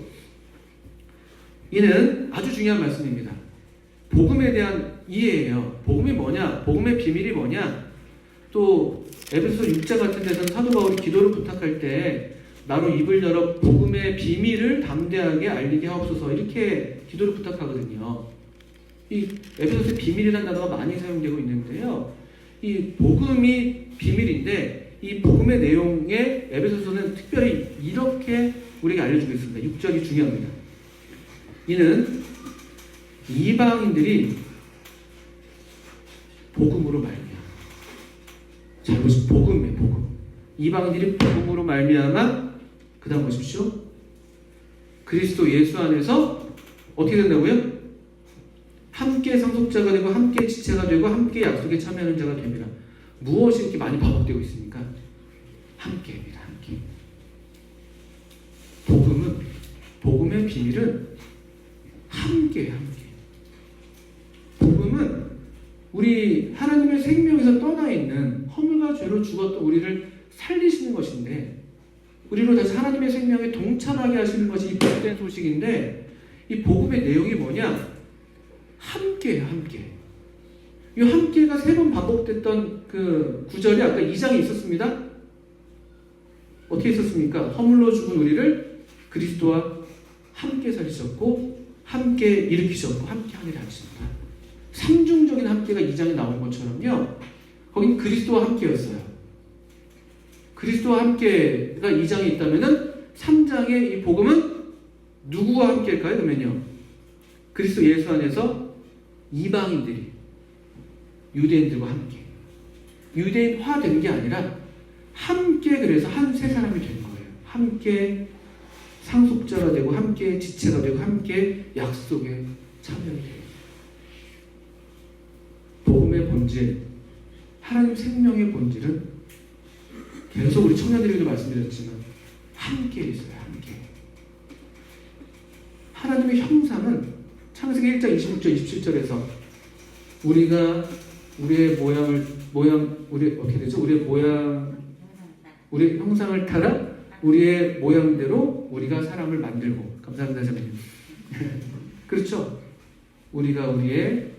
이는 아주 중요한 말씀입니다. 복음에 대한 이해예요. 복음이 뭐냐? 복음의 비밀이 뭐냐? 또 에베소 6장 같은 데서는 사도 바울이 기도를 부탁할 때 나로 입을 열어 복음의 비밀을 담대하게 알리게 하옵소서 이렇게 기도를 부탁하거든요. 이 에베소서의 비밀이라는 단어가 많이 사용되고 있는데요. 이 복음이 비밀인데 이 복음의 내용에 에베소서는 특별히 이렇게 우리에게 알려주고 있습니다. 6절이 중요합니다. 이는 이방인들이 복음으로 말미암아. 잘 보시죠. 복음. 이방인들이 복음으로 말미암아 그 다음 보십시오. 그리스도 예수 안에서 어떻게 된다고요? 함께 상속자가 되고 함께 지체가 되고 함께 약속에 참여하는 자가 됩니다. 무엇이 이렇게 많이 반복되고 있습니까? 함께입니다. 함께. 복음의 비밀은 함께. 복음은 우리 하나님의 생명에서 떠나 있는 허물과 죄로 죽었던 우리를 살리시는 것인데 우리로 다시 하나님의 생명에 동참하게 하시는 것이 이 복된 소식인데 이 복음의 내용이 뭐냐? 함께예요. 함께. 이 함께가 3번 반복됐던 그 구절이 아까 2장에 있었습니다. 어떻게 있었습니까? 허물로 죽은 우리를 그리스도와 함께 살리셨고 함께 일으키셨고 함께 하늘에 하십니다. 삼중적인 함께가 2장에 나온 것처럼요. 거긴 그리스도와 함께였어요. 그리스도와 함께가 2장에 있다면은 3장의 이 복음은 누구와 함께일까요? 그러면요. 그리스도 예수 안에서 이방인들이 유대인들과 함께 유대인화 된 게 아니라 함께 그래서 세 사람이 된 거예요. 함께 상속자가 되고 함께 지체가 되고 함께 약속에 참여를 해요. 복음의 본질, 하나님 생명의 본질은 계속 우리 청년들에게도 말씀드렸지만 함께 있어요. 함께. 하나님의 형상은 창세기 1장 26절 27절에서 우리가 우리의 우리 어떻게 되죠? 우리의 형상을 따라 우리의 모양대로 우리가 사람을 만들고. 감사합니다, 선생님. 그렇죠? 우리가 우리의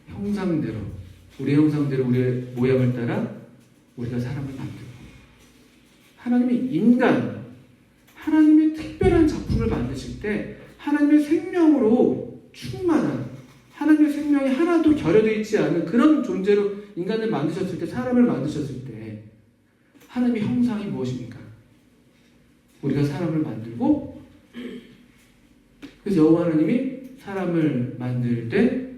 형상대로 우리의 모양을 따라 우리가 사람을 만들고. 하나님이 하나님의 특별한 작품을 만드실 때 하나님의 생명으로 충만한 하나님의 생명이 하나도 결여되어 있지 않은 그런 존재로 인간을 만드셨을 때, 사람을 만드셨을 때 하나님의 형상이 무엇입니까? 우리가 사람을 만들고, 그래서 여호와 하나님이 사람을 만들 때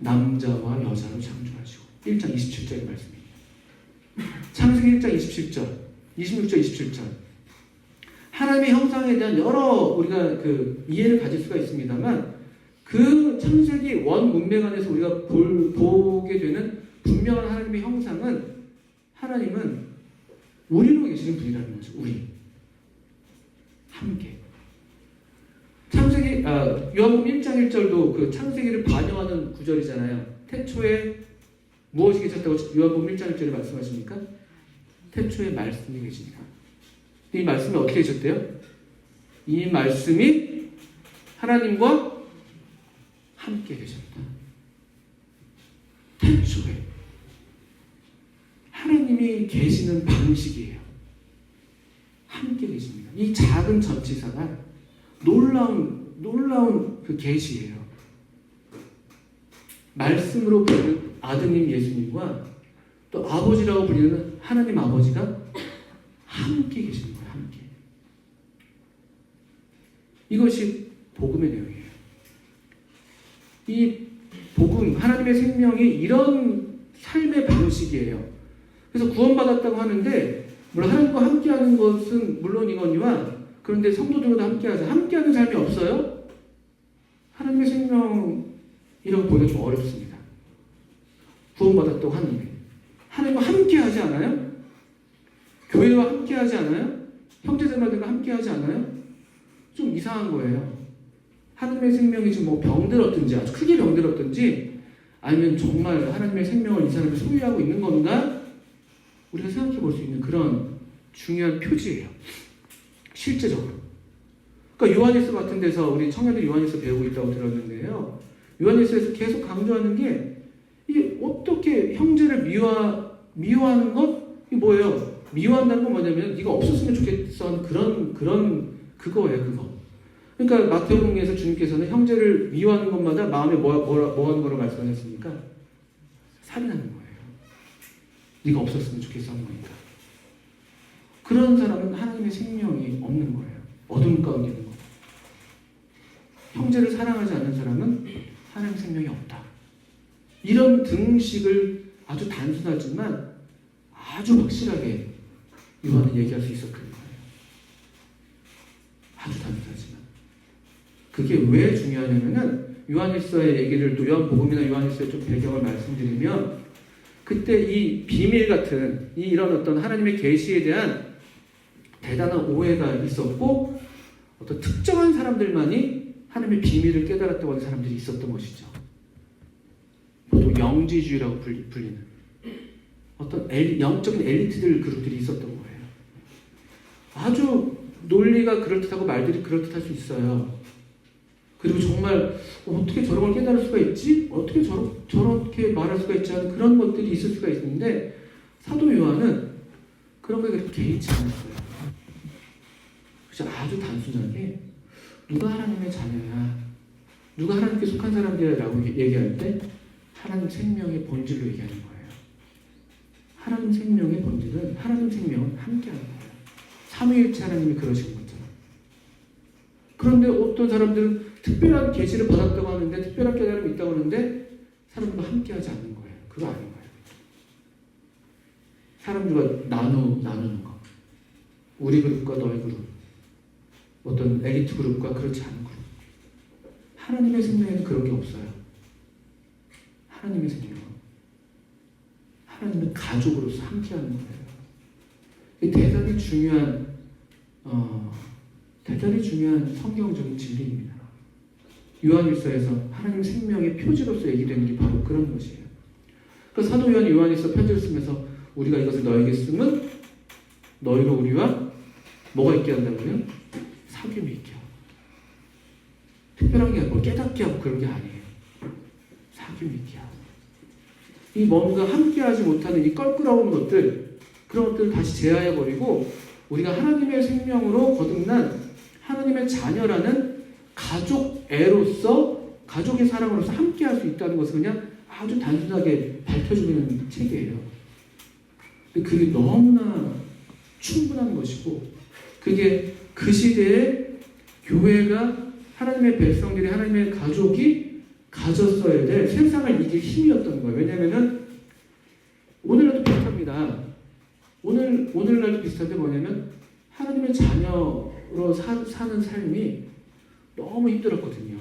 남자와 여자로 창조하시고 1장 27절의 말씀입니다. 창세기 1장 26절 27절 하나님의 형상에 대한 여러 우리가 그 이해를 가질 수가 있습니다만 그 창세기 원 문명 안에서 우리가 보게 되는 분명한 하나님의 형상은 하나님은 우리로 계시는 분이라는 거죠. 우리 함께 요한복음 1장 1절도 그 창세기를 반영하는 구절이잖아요. 태초에 무엇이 계셨다고 요한복음 1장 1절에 말씀하십니까? 태초에 말씀이 계십니다. 이 말씀이 어떻게 계셨대요? 이 말씀이 하나님과 함께 계셨다. 태초에 하나님이 계시는 방식이에요. 함께 계십니다. 이 작은 전치사가 놀라운 그 계시예요. 말씀으로 부르는 아드님 예수님과 또 아버지라고 불리는 하나님 아버지가 함께 계시는 거예요. 함께. 이것이 복음의 내용이에요. 이 복음, 하나님의 생명이 이런 삶의 방식이에요. 그래서 구원받았다고 하는데 물론 하나님과 함께하는 것은 물론이거니와 그런데 성도들과도 함께하자. 함께하는 삶이 없어요? 하나님의 생명이라고 보기가 좀 어렵습니다. 구원받았다고 하는데 하나님과 함께하지 않아요? 교회와 함께하지 않아요? 형제자매들과 함께하지 않아요? 좀 이상한 거예요. 하나님의 생명이 지금 뭐 병들었든지 아주 크게 병들었든지 아니면 정말 하나님의 생명을 이 사람이 소유하고 있는 건가? 우리가 생각해 볼 수 있는 그런 중요한 표지예요. 실제적으로. 그러니까 요한일서 같은 데서 우리 청년들 요한일서 배우고 있다고 들었는데요. 요한일서에서 계속 강조하는 게 이게 어떻게 형제를 미워하는 것? 이게 뭐예요? 미워한다는 건 뭐냐면 네가 없었으면 좋겠어 그런 그거예요. 그거. 그러니까 마태복음에서 주님께서는 형제를 미워하는 것마다 마음에 뭐 하는 거로 말씀하셨습니까? 살인하는 거예요. 네가 없었으면 좋겠어 하는 거니까. 그런 사람은 하나님의 생명이 없는 거예요. 어둠 가운데 있는 거예요. 형제를 사랑하지 않는 사람은 하나님의 생명이 없다. 이런 등식을 아주 단순하지만 아주 확실하게 요한은 얘기할 수 있었던 거예요. 아주 단순하지만. 그게 왜 중요하냐면은 요한일서의 얘기를 또 요한복음이나 요한일서의 좀 배경을 말씀드리면 그때 이 비밀 같은 이런 어떤 하나님의 계시에 대한 대단한 오해가 있었고 어떤 특정한 사람들만이 하나님의 비밀을 깨달았다고 하는 사람들이 있었던 것이죠. 보통 영지주의라고 불리는 어떤 영적인 엘리트들 그룹들이 있었던 거예요. 아주 논리가 그럴듯하고 말들이 그럴듯할 수 있어요. 그리고 정말 어떻게 저런 걸 깨달을 수가 있지? 어떻게 저렇게 말할 수가 있지? 하는 그런 것들이 있을 수가 있는데 사도 요한은 그런 거에 그렇게 개의치 않았어요. 그래서 아주 단순하게 누가 하나님의 자녀야, 누가 하나님께 속한 사람들이라고 얘기할 때 하나님 생명의 본질로 얘기하는 거예요. 하나님 생명의 본질은 하나님 생명은 함께하는 거예요. 삼위일체 하나님이 그러신 것처럼. 그런데 어떤 사람들은 특별한 계시를 받았다고 하는데 특별한 깨달음이 있다고 하는데 사람들과 함께하지 않는 거예요. 그거 아닌 거예요. 사람들과 나누는 거. 우리 그룹과 너희 그룹. 어떤 엘리트 그룹과 그렇지 않은 그룹. 하나님의 생명에는 그런 게 없어요. 하나님의 생명. 하나님의 가족으로서 함께하는 거예요. 대단히 중요한 성경적인 진리입니다. 요한일서에서 하나님 생명의 표지로서 얘기되는 게 바로 그런 것이에요. 그러니까 사도 요한이 요한일서 편지를 쓰면서 우리가 이것을 너에게 쓰면 너희로 우리와 뭐가 있게 한다고요? 사귐이 있게 하고 특별하게 하고 깨닫게 하고 그런 게 아니에요. 사귐이 있게 하고 이 뭔가 함께하지 못하는 이 껄끄러운 것들 그런 것들을 다시 제하해버리고 우리가 하나님의 생명으로 거듭난 하나님의 자녀라는 가족애로서 가족의 사랑으로서 함께할 수 있다는 것을 그냥 아주 단순하게 밝혀주는 책이에요. 그게 너무나 충분한 것이고 그게 그 시대에 교회가 하나님의 백성들이 하나님의 가족이 가졌어야 될 세상을 이길 힘이었던 거예요. 왜냐하면 오늘날도 비슷합니다. 오늘날도 비슷한데 뭐냐면 하나님의 자녀로 사는 삶이 너무 힘들었거든요.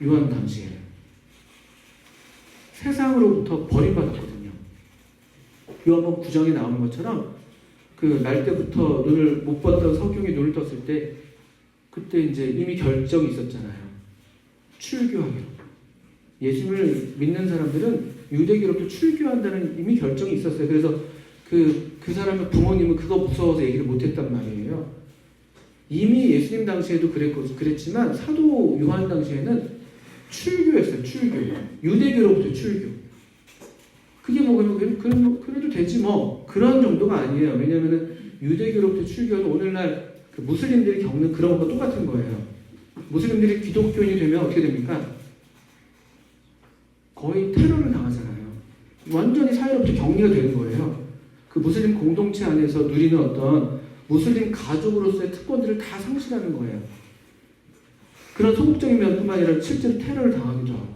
요한 당시에 세상으로부터 버림받았거든요. 요한복음 9장에 나오는 것처럼 그 날 때부터 눈을 못 봤던 석경이 눈을 떴을 때 그때 이제 이미 결정이 있었잖아요. 출교하기로. 예수님을 믿는 사람들은 유대교로부터 출교한다는 이미 결정이 있었어요. 그래서 그 사람의 부모님은 그거 무서워서 얘기를 못했단 말이에요. 이미 예수님 당시에도 그랬지만 사도 요한 당시에는 출교했어요. 출교. 유대교로부터 출교. 그게 뭐 그래도 되지 뭐 그런 정도가 아니에요. 왜냐하면 유대교로부터 출교는 오늘날 그 무슬림들이 겪는 그런 것과 똑같은 거예요. 무슬림들이 기독교인이 되면 어떻게 됩니까? 거의 테러를 당하잖아요. 완전히 사회로부터 격리가 되는 거예요. 그 무슬림 공동체 안에서 누리는 어떤 무슬림 가족으로서의 특권들을 다 상실하는 거예요. 그런 소극적인 면뿐만 아니라 실제로 테러를 당하기도 하고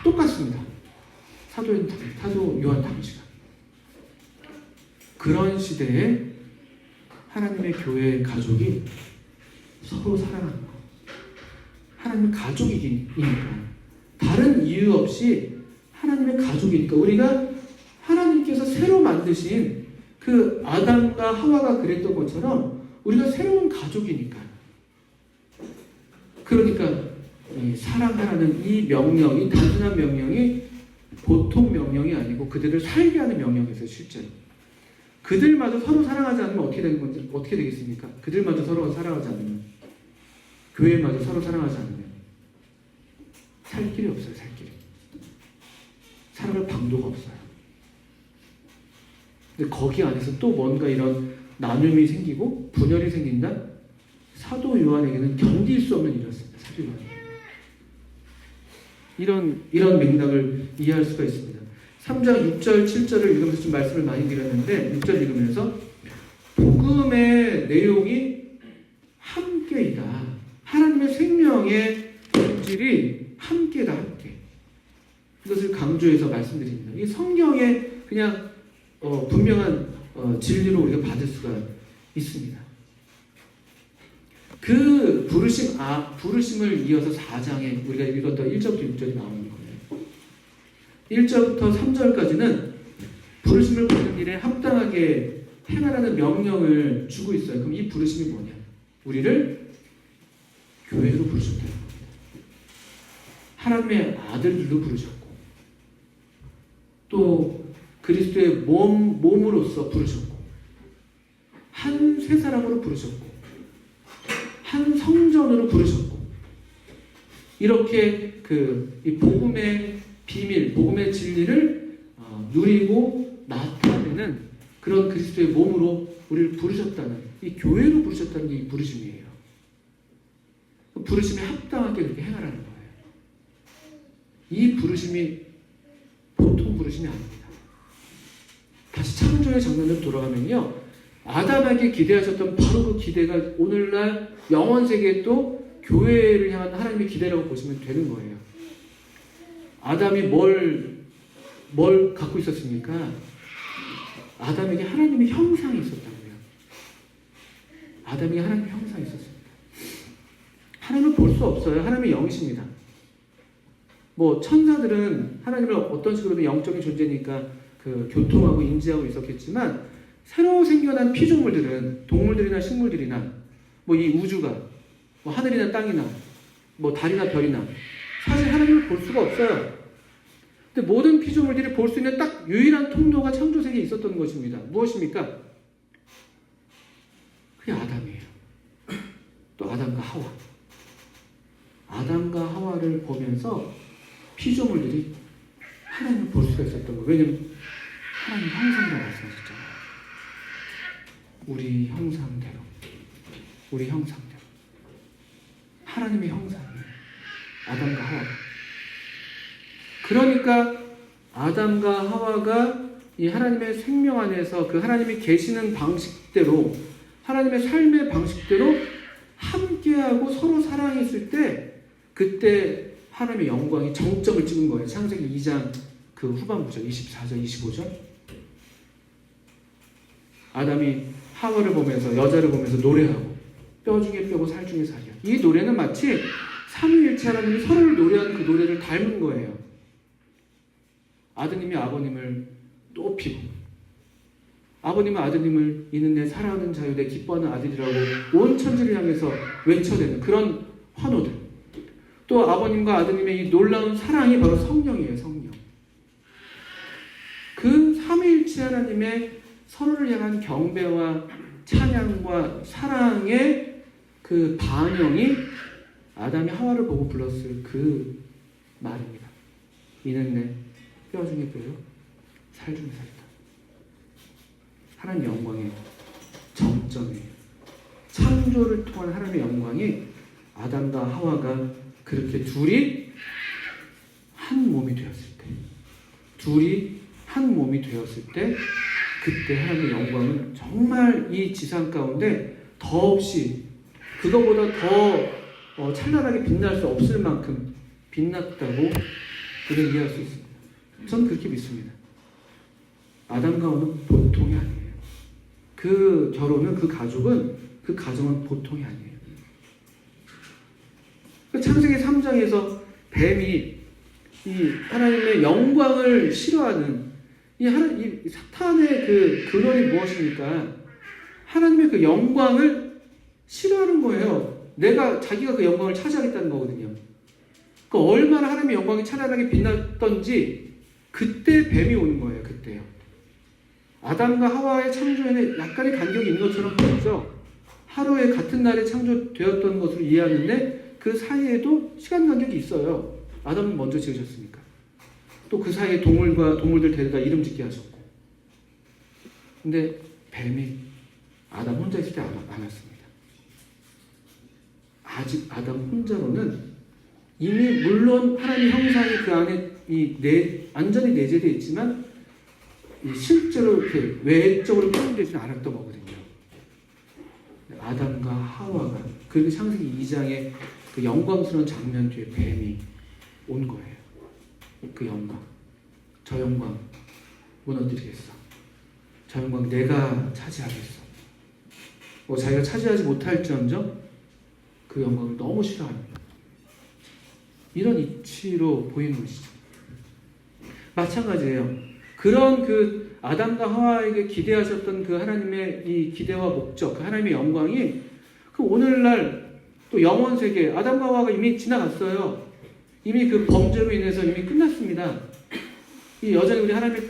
똑같습니다. 사도 요한 당시가. 그런 시대에 하나님의 교회 가족이 서로 사랑하는 거. 하나님의 가족이니까. 다른 이유 없이 하나님의 가족이니까. 우리가 하나님께서 새로 만드신 그 아담과 하와가 그랬던 것처럼 우리가 새로운 가족이니까. 그러니까 이 사랑하라는 이 명령, 이 단순한 명령이 보통 명령이 아니고 그들을 살게 하는 명령이었어요. 실제로. 그들마저 서로 사랑하지 않으면 어떻게 되는 건지, 어떻게 되겠습니까? 그들마저 서로 사랑하지 않으면, 교회마저 서로 사랑하지 않으면 살 길이 없어요. 살 길이. 살아갈 방도가 없어요. 근데 거기 안에서 또 뭔가 이런 나눔이 생기고 분열이 생긴다? 사도 요한에게는 견딜 수 없는 일이었습니다. 사도 요한. 이런 맥락을 이해할 수가 있습니다. 3장 6절, 7절을 읽으면서 좀 말씀을 많이 드렸는데 6절 읽으면서 복음의 내용이 함께이다. 하나님의 생명의 본질이 함께다. 함께. 이것을 강조해서 말씀드립니다. 이 성경의 그냥 분명한 진리로 우리가 받을 수가 있습니다. 그 부르심을 이어서 4장에 우리가 읽었던 1절부터 6절이 나오는 거예요. 1절부터 3절까지는 부르심을 받는 일에 합당하게 행하라는 명령을 주고 있어요. 그럼 이 부르심이 뭐냐? 우리를 교회로 부르셨다는 겁니다. 하나님의 아들들로 부르셨고 또 그리스도의 몸으로서 부르셨고 한 세 사람으로 부르셨고 한 성전으로 부르셨고 이렇게 이 복음의 비밀, 복음의 진리를 누리고 나타내는 그런 그리스도의 몸으로 우리를 부르셨다는 이 교회로 부르셨다는 게 이 부르심이에요. 부르심에 합당하게 그렇게 행하라는 거예요. 이 부르심이 보통 부르심이 아닙니다. 다시 창조의 장면으로 돌아가면요. 아담에게 기대하셨던 바로 그 기대가 오늘날 영원 세계에 또 교회를 향한 하나님의 기대라고 보시면 되는 거예요. 아담이 뭘 갖고 있었습니까? 아담에게 하나님의 형상이 있었다고요. 아담에게 하나님의 형상이 있었습니다. 하나님을 볼 수 없어요. 하나님의 영이십니다. 천사들은 하나님을 어떤 식으로든 영적인 존재니까 교통하고 인지하고 있었겠지만 새로 생겨난 피조물들은 동물들이나 식물들이나 이 우주가 하늘이나 땅이나 달이나 별이나 사실 하나님을 볼 수가 없어요. 근데 모든 피조물들이 볼 수 있는 딱 유일한 통로가 창조세계에 있었던 것입니다. 무엇입니까? 그게 아담이에요. 또 아담과 하와. 아담과 하와를 보면서 피조물들이 하나님을 볼 수가 있었던 거예요. 왜냐하면 하나님 형상이라고 말씀하셨잖아요. 우리 형상대로. 우리 형상대로. 하나님의 형상이에요. 아담과 하와. 그러니까 아담과 하와가 이 하나님의 생명 안에서 그 하나님이 계시는 방식대로 하나님의 삶의 방식대로 함께하고 서로 사랑했을 때 그때 하나님의 영광이 정점을 찍은 거예요. 창세기 2장 그 후반부죠. 24절, 25절. 아담이 하와를 보면서 여자를 보면서 노래하고 뼈 중에 뼈고 살 중에 살이야. 이 노래는 마치 삼위일체 하나님이 서로를 노래하는 그 노래를 닮은 거예요. 아드님이 아버님을 높이고 아버님은 아드님을 이는 내 사랑하는 자요 내 기뻐하는 아들이라고 온 천지를 향해서 외쳐대는 그런 환호들. 또 아버님과 아드님의 이 놀라운 사랑이 바로 성령이에요. 성령. 그 삼위일체 하나님의 서로를 향한 경배와 찬양과 사랑의 그 반영이 아담이 하와를 보고 불렀을 그 말입니다. 이는 내 뼈 중에 뼈요 살 중에 살이다. 하나님의 영광의 정점이에요. 창조를 통한 하나님의 영광이 아담과 하와가 그렇게 둘이 한 몸이 되었을 때, 둘이 한 몸이 되었을 때, 그때 하나님의 영광은 정말 이 지상 가운데 더없이 그거보다 더 찬란하게 빛날 수 없을 만큼 빛났다고 우리가 이해할 수 있습니다. 저는 그렇게 믿습니다. 아담과 하와는 보통이 아니에요. 그 결혼은, 그 가족은, 그 가정은 보통이 아니에요. 창세기 3장에서 뱀이 이 하나님의 영광을 싫어하는 이 사탄의 그 근원이 무엇입니까? 하나님의 그 영광을 싫어하는 거예요. 자기가 그 영광을 차지하겠다는 거거든요. 그 얼마나 하나님의 영광이 찬란하게 빛났던지 그때 뱀이 오는 거예요. 그때요. 아담과 하와의 창조에는 약간의 간격이 있는 것처럼 보이죠. 하루에 같은 날에 창조되었던 것으로 이해하는데 그 사이에도 시간 간격이 있어요. 아담은 먼저 지으셨으니까. 또 그 사이에 동물들 데려다 이름 짓게 하셨고. 근데 뱀이 아담 혼자 있을 때 안 왔습니다. 아직 아담 혼자로는 이미 물론 하나님의 형상이 그 안에 완전히 내재되어 있지만 실제로 이렇게 외적으로 표현되지는 않았던 거거든요. 아담과 하와가 그리고 창세기 2장의 그 영광스러운 장면 뒤에 뱀이 온 거예요. 그 영광, 저 영광 무너뜨리겠어. 저 영광 내가 차지하겠어. 자기가 차지하지 못할지언정 그 영광을 너무 싫어합니다. 이런 이치로 보이는 것이죠. 마찬가지예요. 그런 그 아담과 하와에게 기대하셨던 그 하나님의 이 기대와 목적, 그 하나님의 영광이 그 오늘날 또 영원 세계, 아담과 하와가 이미 지나갔어요. 이미 그 범죄로 인해서 이미 끝났습니다. 이 여전히 우리 하나님의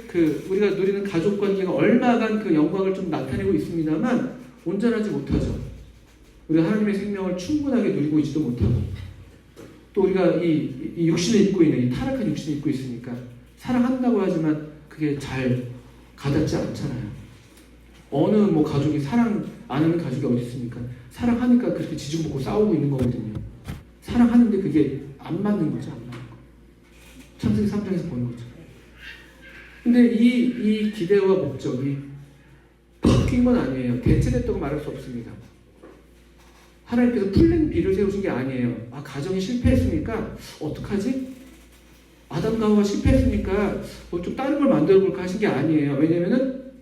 우리가 누리는 가족 관계가 얼마간 그 영광을 좀 나타내고 있습니다만 온전하지 못하죠. 우리가 하나님의 생명을 충분하게 누리고 있지도 못하고 또 우리가 이 육신을 입고 있는 이 타락한 육신을 입고 있으니까 사랑한다고 하지만 그게 잘 가닿지 않잖아요. 어느 가족이 사랑 안 하는 가족이 어디 있습니까? 사랑하니까 그렇게 지중복고 싸우고 있는 거거든요. 사랑하는데 그게 안 맞는 거죠. 안 맞는 거. 창세기 3장에서 보는 거죠. 근데 이 기대와 목적이 바뀐 건 아니에요. 대체됐다고 말할 수 없습니다. 하나님께서 플랜 B를 세우신 게 아니에요. 가정이 실패했으니까 어떡하지? 아담과 하와가 실패했으니까 좀 다른 걸 만들어 볼까 하신 게 아니에요. 왜냐면은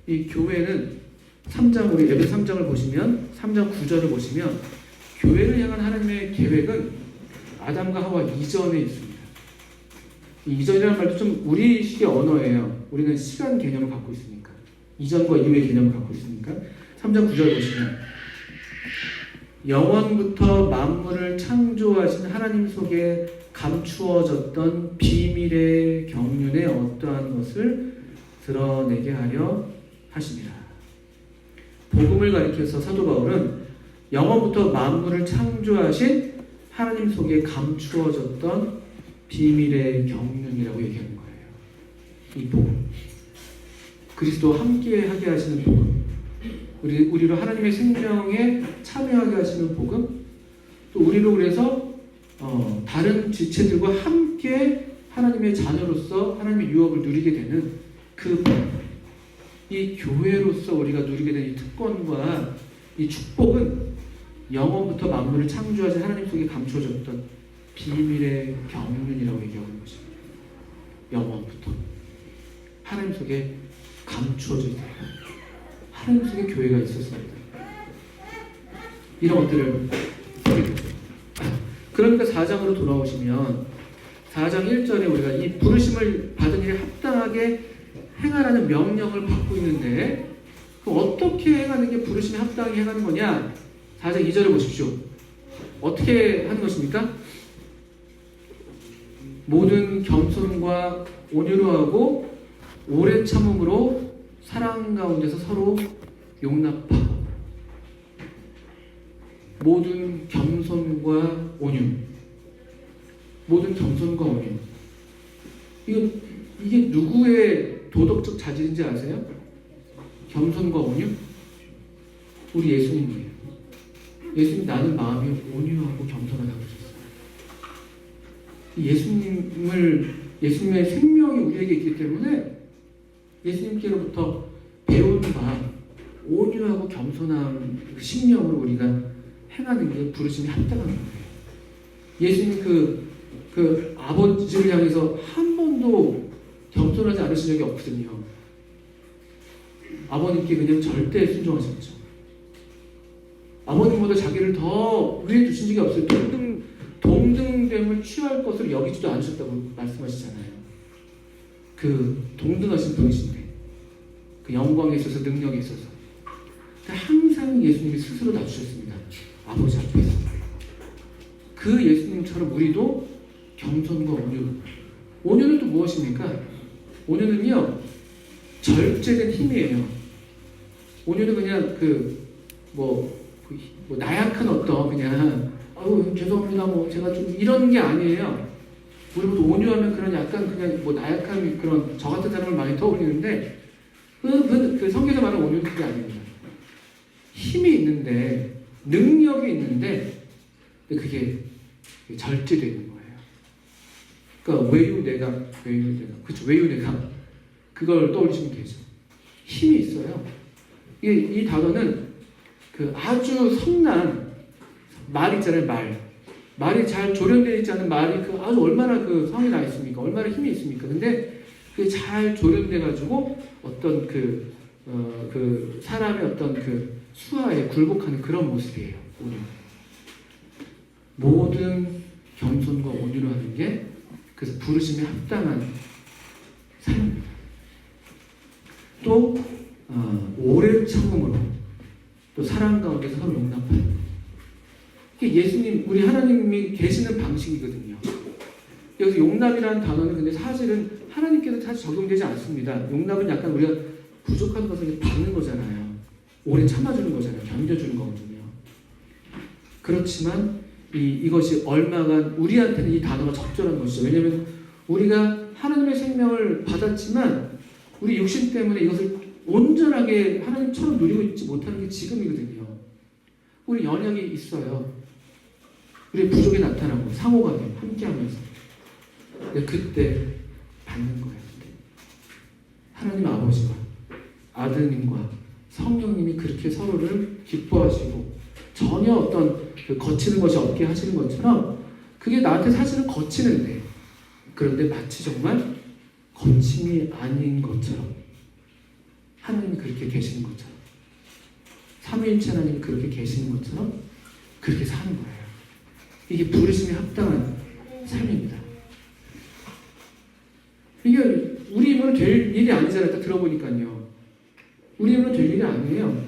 이 교회는 3장, 우리 에베소 3장을 보시면 3장 9절을 보시면 교회를 향한 하나님의 계획은 아담과 하와 이전에 있습니다. 이 이전이라는 말도 좀 우리식의 언어예요. 우리는 시간 개념을 갖고 있으니까. 이전과 이후의 개념을 갖고 있으니까. 3장 9절 보시면 영원부터 만물을 창조하신 하나님 속에 감추어졌던 비밀의 경륜의 어떠한 것을 드러내게 하려 하십니다. 복음을 가리켜서 사도 바울은 영원부터 만물을 창조하신 하나님 속에 감추어졌던 비밀의 경륜이라고 얘기하는 거예요. 이 복음. 그리스도와 함께하게 하시는 복음. 우리로 하나님의 생명에 참여하게 하시는 복음. 또 우리로 그래서 다른 지체들과 함께 하나님의 자녀로서 하나님의 유업을 누리게 되는 그 복음. 이 교회로서 우리가 누리게 된 이 특권과 이 축복은 영원부터 만물을 창조하신 하나님 속에 감추어졌던 비밀의 경륜이라고 얘기하는 것입니다. 영원부터 하나님 속에 감추어져 있다. 하나님 속에 교회가 있었습니다. 이런 것들을 그러니까 4장으로 돌아오시면 4장 1절에 우리가 이 부르심을 받은 일에 합당하게 행하라는 명령을 받고 있는데 그럼 어떻게 행하는 게 부르심에 합당하게 행하는 거냐? 4장 2절을 보십시오. 어떻게 하는 것입니까? 모든 겸손과 온유로 하고 오래 참음으로 사랑 가운데서 서로 용납하고 모든 겸손과 온유 모든 겸손과 온유 이게 누구의 도덕적 자질인지 아세요? 겸손과 온유? 우리 예수님이에요. 예수님 나는 마음이 온유하고 겸손하다고 하셨어요. 예수님의 생명이 우리에게 있기 때문에 예수님께로부터 배운 바 온유하고 겸손한 그 신령으로 우리가 행하는 게 부르심이 합당한 거예요. 예수님 그 아버지를 향해서 한 번도 겸손하지 않으신 적이 없거든요. 아버님께 그냥 절대 순종하셨죠. 아버님보다 자기를 더 위해 두신 적이 없어요. 동등됨을 취할 것으로 여기지도 않으셨다고 말씀하시잖아요. 그 동등하신 분이신데, 그 영광에 있어서, 능력에 있어서 항상 예수님이 스스로 낮추셨습니다. 아버지 앞에서. 그 예수님처럼 우리도 겸손과 온유. 온유는 또 무엇입니까? 온유는요, 절제된 힘이에요. 온유는 그냥 나약한 어떤 그냥 죄송합니다 제가 좀 이런 게 아니에요. 우리도 온유하면 그런 약간 그냥 나약한 그런 저 같은 사람을 많이 떠올리는데 그 성경에서 말하는 온유는 그게 아닙니다. 힘이 있는데, 능력이 있는데 그게 절제되는 거예요. 그러니까 외유내강, 그렇죠, 외유내강, 그걸 떠올리시면 되죠. 힘이 있어요. 이 단어는 그 아주 성난 말 있잖아요. 말이 잘 조련되어 있지 않은 말이 아주 얼마나 그 성이 나 있습니까? 얼마나 힘이 있습니까? 근데 그게 잘 조련돼 가지고 어떤 그 사람의 어떤 그 수하에 굴복하는 그런 모습이에요. 온유. 모든 겸손과 온유로 하는 게 그래서 부르심에 합당한 삶입니다. 또 오랜 참음으로 또 사랑 가운데서 서로 용납하는, 이게 예수님, 우리 하나님이 계시는 방식이거든요. 여기서 용납이라는 단어는 근데 사실은 하나님께도 사실 적용되지 않습니다. 용납은 약간 우리가 부족한 것을 받는 거잖아요. 오래 참아주는 거잖아요. 견뎌주는 거거든요. 그렇지만 이것이 얼마가 우리한테는 이 단어가 적절한 것이죠. 왜냐하면 우리가 하나님의 생명을 받았지만 우리 육신 때문에 이것을 온전하게 하나님처럼 누리고 있지 못하는 게 지금이거든요. 우리 연약이 있어요. 우리 부족이 나타나고 상호간에 함께하면서. 근데 그때 받는 거예요. 하나님 아버지와 아드님과 성령님이 그렇게 서로를 기뻐하시고 전혀 어떤 거치는 것이 없게 하시는 것처럼 그게 나한테 사실은 거치는데, 그런데 마치 정말 거침이 아닌 것처럼 하나님이 그렇게 계시는 것처럼, 삼위일체 하나님이 그렇게 계시는 것처럼 그렇게 사는 거예요. 이게 부르심에 합당한 삶입니다. 이게 우리 힘으로 될 일이 아니잖아요. 딱 들어보니까요. 우리 힘으로 될 일이 아니에요.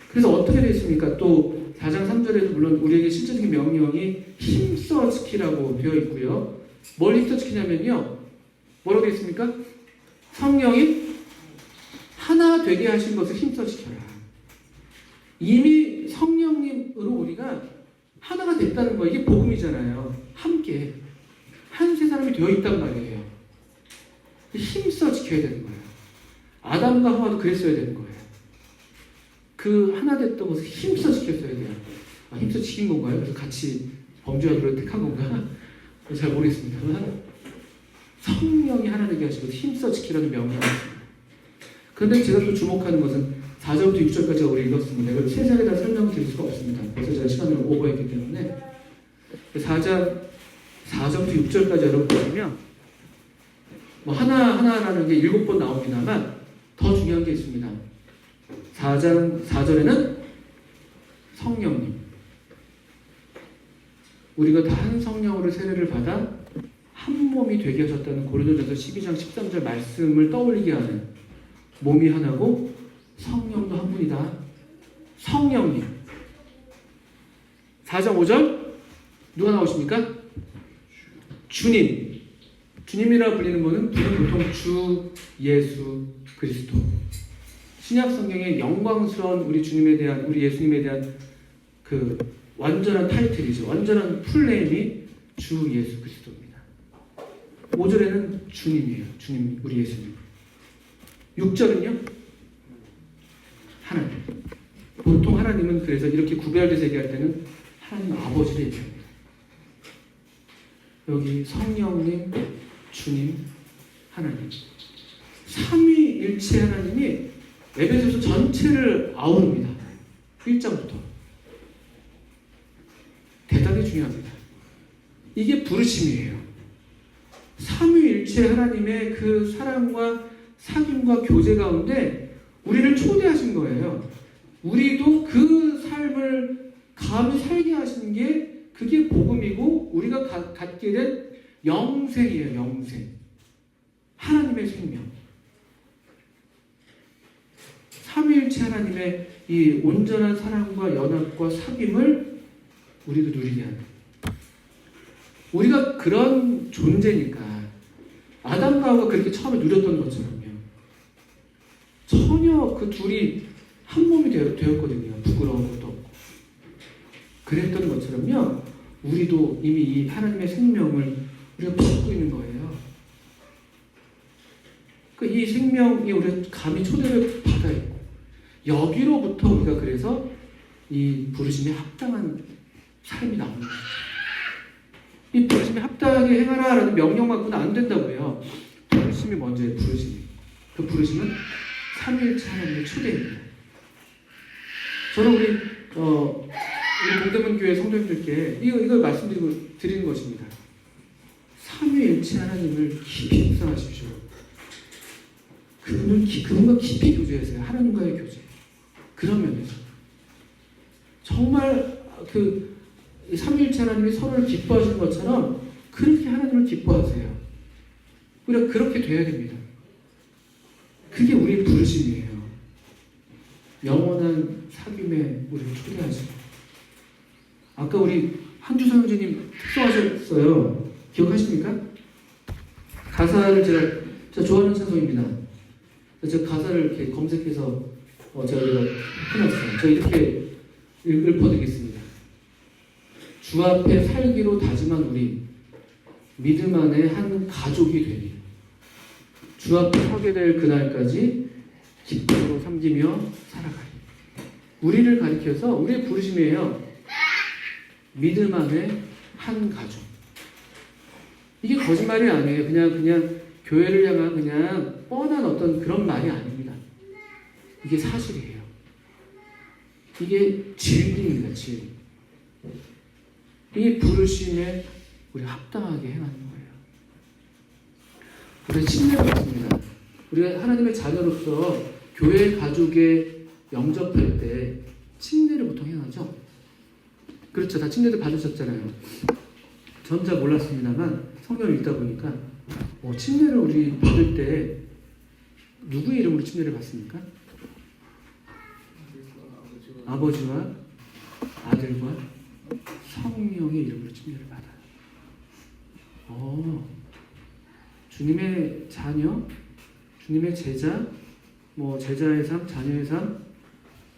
그래서 어떻게 되어 있습니까? 또 4장 3절에도 물론 우리에게 실제적인 명령이 힘써 지키라고 되어 있고요. 뭘 힘써 지키냐면요. 뭐라고 되어 있습니까? 성령이 하나 되게 하신 것을 힘써 지켜라. 이미 성령님으로 우리가 하나가 됐다는 거, 이게 복음이잖아요. 함께 한 세 사람이 되어 있단 말이에요. 힘써 지켜야 되는 거예요. 아담과 하와도 그랬어야 되는 거예요. 그 하나 됐던 것을 힘써 지켰어야 돼요. 힘써 지킨 건가요? 그래서 같이 범죄하기로 택한 건가? 잘 모르겠습니다만 성령이 하나 되게 하시고 힘써 지키라는 명령이 있습니다. 그런데 제가 또 주목하는 것은 4절부터 6절까지 우리 읽었습니다. 이걸 세 장에 다 설명을 드릴 수가 없습니다. 그래서 제가 시간을 오버했기 때문에 4절부터 6절까지 여러분 보시면 하나라는 게 7번 나옵니다만 더 중요한 게 있습니다. 4절에는 성령님, 우리가 다 한 성령으로 세례를 받아 한 몸이 되게 하셨다는 고린도전서 12장 13절 말씀을 떠올리게 하는, 몸이 하나고 성령도 한 분이다. 성령님. 4장 5절 누가 나오십니까? 주님. 주님이라 불리는 분은 보통 주 예수 그리스도. 신약 성경의 영광스러운 우리 주님에 대한, 우리 예수님에 대한 그 완전한 타이틀이죠. 완전한 풀네임이 주 예수 그리스도입니다. 5절에는 주님이에요. 주님, 우리 예수님. 6절은요? 하나님. 보통 하나님은 그래서 이렇게 구별돼서 얘기할 때는 하나님 아버지를 얘기합니다. 여기 성령님, 주님, 하나님. 삼위일체 하나님이 에베소서 전체를 아우릅니다. 1장부터. 대단히 중요합니다. 이게 부르심이에요. 삼위일체 하나님의 그 사랑과 사귐과 교제 가운데 우리를 초대하신 거예요. 우리도 그 삶을 감히 살게 하시는 게 그게 복음이고 우리가 갖게 된 영생이에요. 영생. 하나님의 생명. 삼위일체 하나님의 이 온전한 사랑과 연합과 삭임을 우리도 누리게 하는. 우리가 그런 존재니까 아담과 하와가 그렇게 처음에 누렸던 것처럼요. 전혀 그 둘이 한 몸이 되었거든요. 부끄러운 것도 없고. 그랬던 것처럼요. 우리도 이미 이 하나님의 생명을 우리가 받고 있는 거예요. 이 생명이 우리가 감히 초대를 받아 있고 여기로부터 우리가 그래서 이 부르심에 합당한 삶이 나오는 거예요. 이 부르심에 합당하게 행하라라는 명령만큼은 안 된다고요. 부르심이 먼저예요. 부르심이. 그 부르심은 삼위일체 하나님의 초대입니다. 저는 우리 동대문 교회 성도님들께 이걸 말씀드리는 것입니다. 삼위일체 하나님을 깊이 묵상하십시오. 그분과 깊이 교제하세요. 하나님과의 교제. 그런 면에서 정말 그 삼위일체 하나님이 서로를 기뻐하시는 것처럼 그렇게 하나님을 기뻐하세요. 우리가 그렇게 돼야 됩니다. 그게 우리의 부르심이에요. 영원한 사귐에 우리를 초대하시고. 아까 우리 한주성 형제님 특송하셨어요. 기억하십니까? 가사를 제가 좋아하는 찬송입니다. 제가 가사를 이렇게 검색해서 제가 해놨어요. 제가 이렇게 읊어드리겠습니다. 주 앞에 살기로 다짐한 우리 믿음 안에 한 가족이 되니 주 앞에 서게 될 그날까지 기쁨으로 섬기며 살아가리. 우리를 가리켜서 우리의 부르심이에요. 믿음 안에 한 가족. 이게 거짓말이 아니에요. 그냥 교회를 향한 그냥 뻔한 어떤 그런 말이 아닙니다. 이게 사실이에요. 이게 진리입니다. 진리. 이 부르심에 우리 합당하게 행하는 거예요. 우리 침례를 받습니다. 우리가 하나님의 자녀로서 교회 가족에 영접할 때 침례를 보통 행하죠. 그렇죠. 다 침례를 받으셨잖아요. 전 잘 몰랐습니다만 성경을 읽다 보니까 침례를 우리 받을 때 누구의 이름으로 침례를 받습니까? 아버지와 아들과 성령의 이름으로 침례를 받아요. 주님의 자녀, 주님의 제자, 제자의 삶, 자녀의 삶,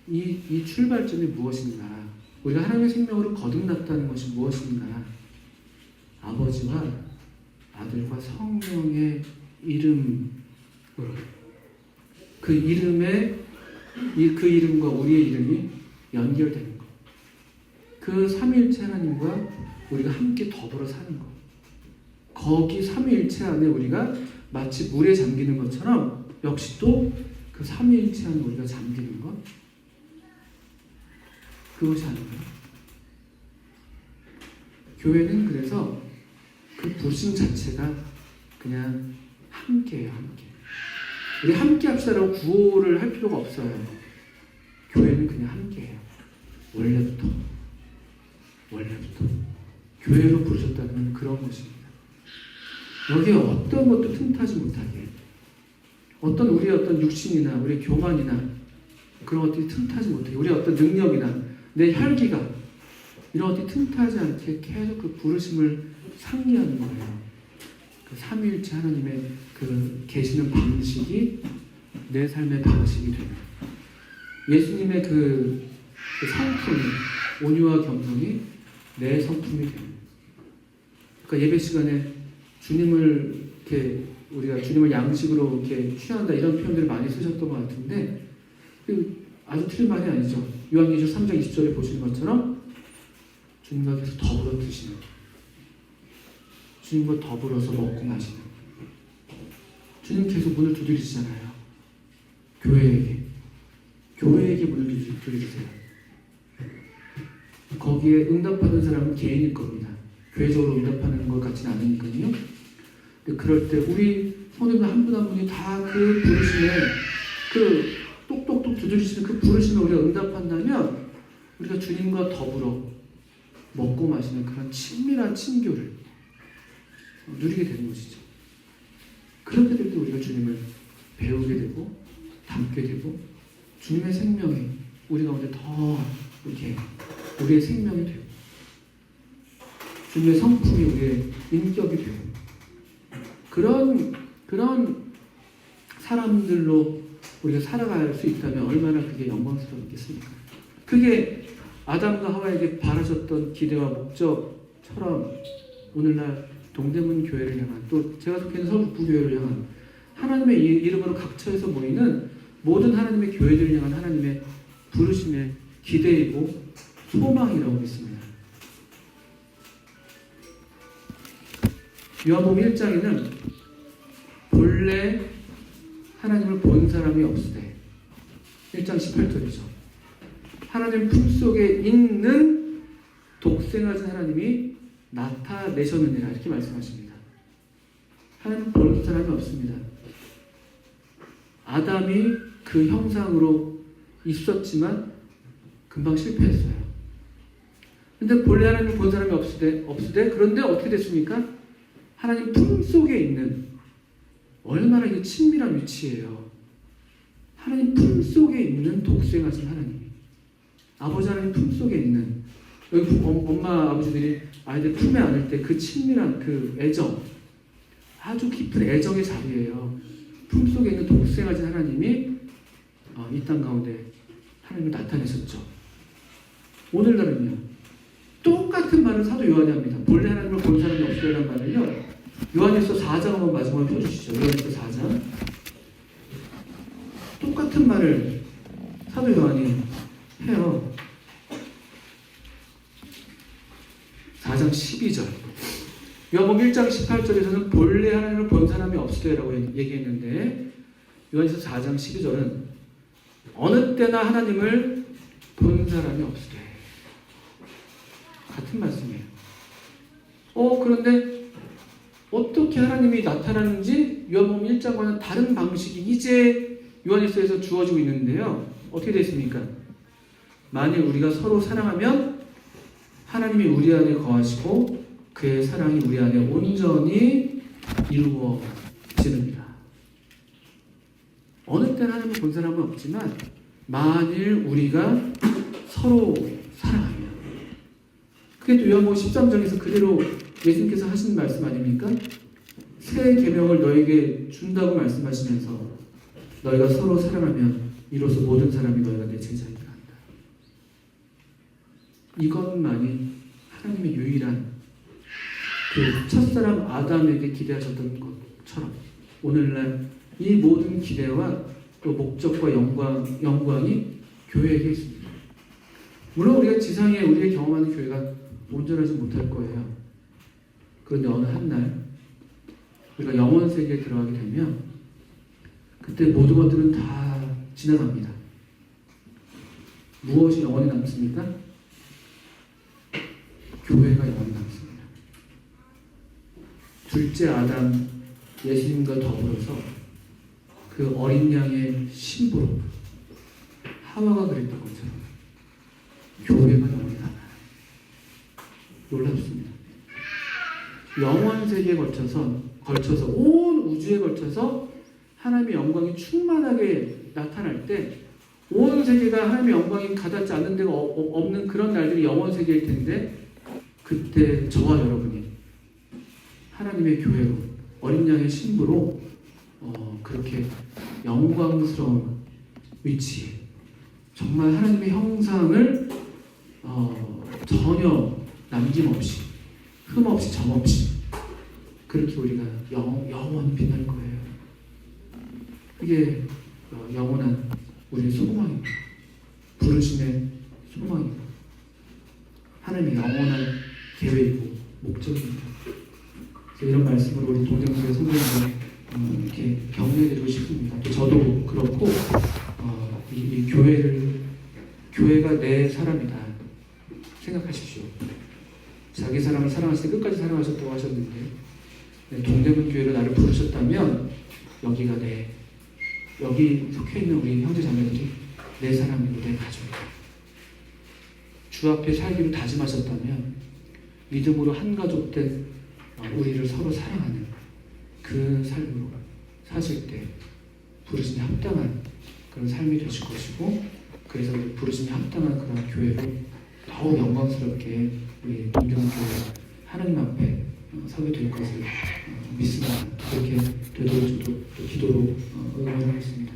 이 출발점이 무엇인가? 우리가 하나님의 생명으로 거듭났다는 것이 무엇인가? 아버지와 아들과 성령의 이름으로 그 이름과 우리의 이름이 연결되는 것. 그 삼위일체 하나님과 우리가 함께 더불어 사는 것. 거기 삼위일체 안에 우리가 마치 물에 잠기는 것처럼 역시 또 그 삼위일체 안에 우리가 잠기는 것. 그것이 아닌가요? 교회는 그래서 그 부르심 자체가 그냥 함께예요. 함께. 우리 함께 합시다라고 구호를 할 필요가 없어요. 교회는 그냥 함께해요. 원래부터 교회로 부르셨다는 그런 것입니다. 여기에 어떤 것도 틈타지 못하게 우리의 어떤 육신이나 우리의 교만이나 그런 것들이 틈타지 못하게 우리의 어떤 능력이나 내 혈기가 이런 것들이 틈타지 않게 계속 그 부르심을 상기하는 거예요. 그 삼위일체 하나님의 그 계시는 방식이 내 삶의 방식이 되는 예수님의 그 성품이 온유와 겸손이 내 성품이 되는. 그러니까 예배 시간에 주님을 이렇게 우리가 주님을 양식으로 이렇게 취한다 이런 표현들을 많이 쓰셨던 것 같은데 아주 틀린 말이 아니죠. 요한계시록 3장 20절에 보시는 것처럼 주님과 계속 더불어 드시는, 주님과 더불어서 먹고 마시는. 주님 계속 문을 두드리시잖아요. 교회에게 문을 두드리세요. 거기에 응답하는 사람은 개인일 겁니다. 교회적으로 응답하는 것 같지는 않으니까요. 그럴 때 우리 성도들 한 분 한 분이 다 그 부르심에 그 두드리시는 그 부르심을 우리가 응답한다면 우리가 주님과 더불어 먹고 마시는 그런 친밀한 친교를 누리게 되는 것이죠. 그렇게 될 때 우리가 주님을 배우게 되고 닮게 되고 주님의 생명이 우리 가운데 더 이렇게 우리의 생명이 되고 주님의 성품이 우리의 인격이 되고 그런 사람들로 우리가 살아갈 수 있다면 얼마나 그게 영광스럽겠습니까? 그게 아담과 하와에게 바라셨던 기대와 목적처럼 오늘날 동대문 교회를 향한 또 제가 속해 있는 서울 북부교회를 향한 하나님의 이름으로 각처에서 모이는 모든 하나님의 교회들을 향한 하나님의 부르심의 기대이고 소망이라고 믿습니다. 요한복음 1장에는 본래 하나님을 본 사람이 없으되 1장 18절이죠. 하나님 품속에 있는 독생하신 하나님이 나타내셨느니라 이렇게 말씀하십니다. 하나님 본 사람이 없습니다. 아담이 그 형상으로 있었지만 금방 실패했어요. 근데 본래 하나님을 본 사람이 없으되 그런데 어떻게 됐습니까? 하나님 품속에 있는 얼마나 이게 친밀한 위치예요. 하나님 품속에 있는 독생하신 하나님 아버지 하나님 품속에 있는 여기 엄마 아버지들이 아이들 품에 안을 때 그 친밀한 그 애정 아주 깊은 애정의 자리예요. 품속에 있는 독생하신 하나님이 이 땅 가운데 하나님을 나타내셨죠. 오늘날은요 똑같은 말을 사도 요한이 합니다. 본래 하나님을 본 사람이 없으라는 말을요 요한일서 4장 한번 마지막에 펴주시죠. 요한일서 4장 똑같은 말을 사도 요한이 해요. 4장 12절 요한복음 1장 18절에서는 본래 하나님을 본 사람이 없으리라고 얘기했는데 요한일서 4장 12절은 어느 때나 하나님을 본 사람이 없으리 같은 말씀이에요. 그런데 어떻게 하나님이 나타나는지 요한복음 1장과는 다른 방식이 이제 요한일서에서 주어지고 있는데요. 어떻게 됐습니까? 만일 우리가 서로 사랑하면 하나님이 우리 안에 거하시고 그의 사랑이 우리 안에 온전히 이루어지느니라. 어느 때는 하나님을 본 사람은 없지만 만일 우리가 서로 사랑하면 그게 또 요한복음 13장에서 그대로 예수님께서 하신 말씀 아닙니까? 새 계명을 너에게 준다고 말씀하시면서 너희가 서로 사랑하면 이로써 모든 사람이 너희가 내 제자이라 한다. 이것만이 하나님의 유일한 그 첫사람 아담에게 기대하셨던 것처럼 오늘날 이 모든 기대와 또 목적과 영광이 교회에게 있습니다. 물론 우리가 지상에 우리가 경험하는 교회가 온전하지 못할 거예요. 그런데 어느 한날 우리가 영원 세계에 들어가게 되면 그때 모든 것들은 다 지나갑니다. 무엇이 영원히 남습니까? 교회가 영원히 남습니다. 둘째 아담 예수님과 더불어서 그 어린 양의 신부로 하와가 그랬던 것처럼 교회가 영원히 남아요. 놀랍습니다. 영원 세계에 걸쳐서 온 우주에 걸쳐서 하나님의 영광이 충만하게 나타날 때 온 세계가 하나님의 영광이 가닿지 않는 데가 없는 그런 날들이 영원 세계일 텐데 그때 저와 여러분이 하나님의 교회로 어린 양의 신부로 그렇게 영광스러운 위치에 정말 하나님의 형상을 전혀 남김없이 흠없이 점없이 그렇게 우리가 영원히 빛날 거예요. 그게 영원한 우리의 소망입니다. 부르심의 소망입니다. 하나님의 영원한 계획이고 목적입니다. 이런 말씀으로 우리 동정교회 성도님들 이렇게 격려해드리고 싶습니다. 또 저도 그렇고 이 교회가 내 사람이다 생각하십시오. 자기 사람을 사랑하실 때 끝까지 사랑하셨다고 하셨는데 동대문 교회로 나를 부르셨다면 여기 속해 있는 우리 형제 자매들이 내 사람이고 내 가족이다. 주 앞에 살기로 다짐하셨다면 믿음으로 한 가족 된 우리를 서로 사랑하는 그 삶으로 사실 때 부르심에 합당한 그런 삶이 되실 것이고, 그래서 부르심에 합당한 그런 교회로 더욱 영광스럽게 우리 동대문교회 하나님 앞에 서게 될 것을 믿습니다. 그렇게 되도록 저도 기도로 응원하겠습니다.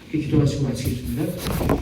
함께 기도하시고 마치겠습니다.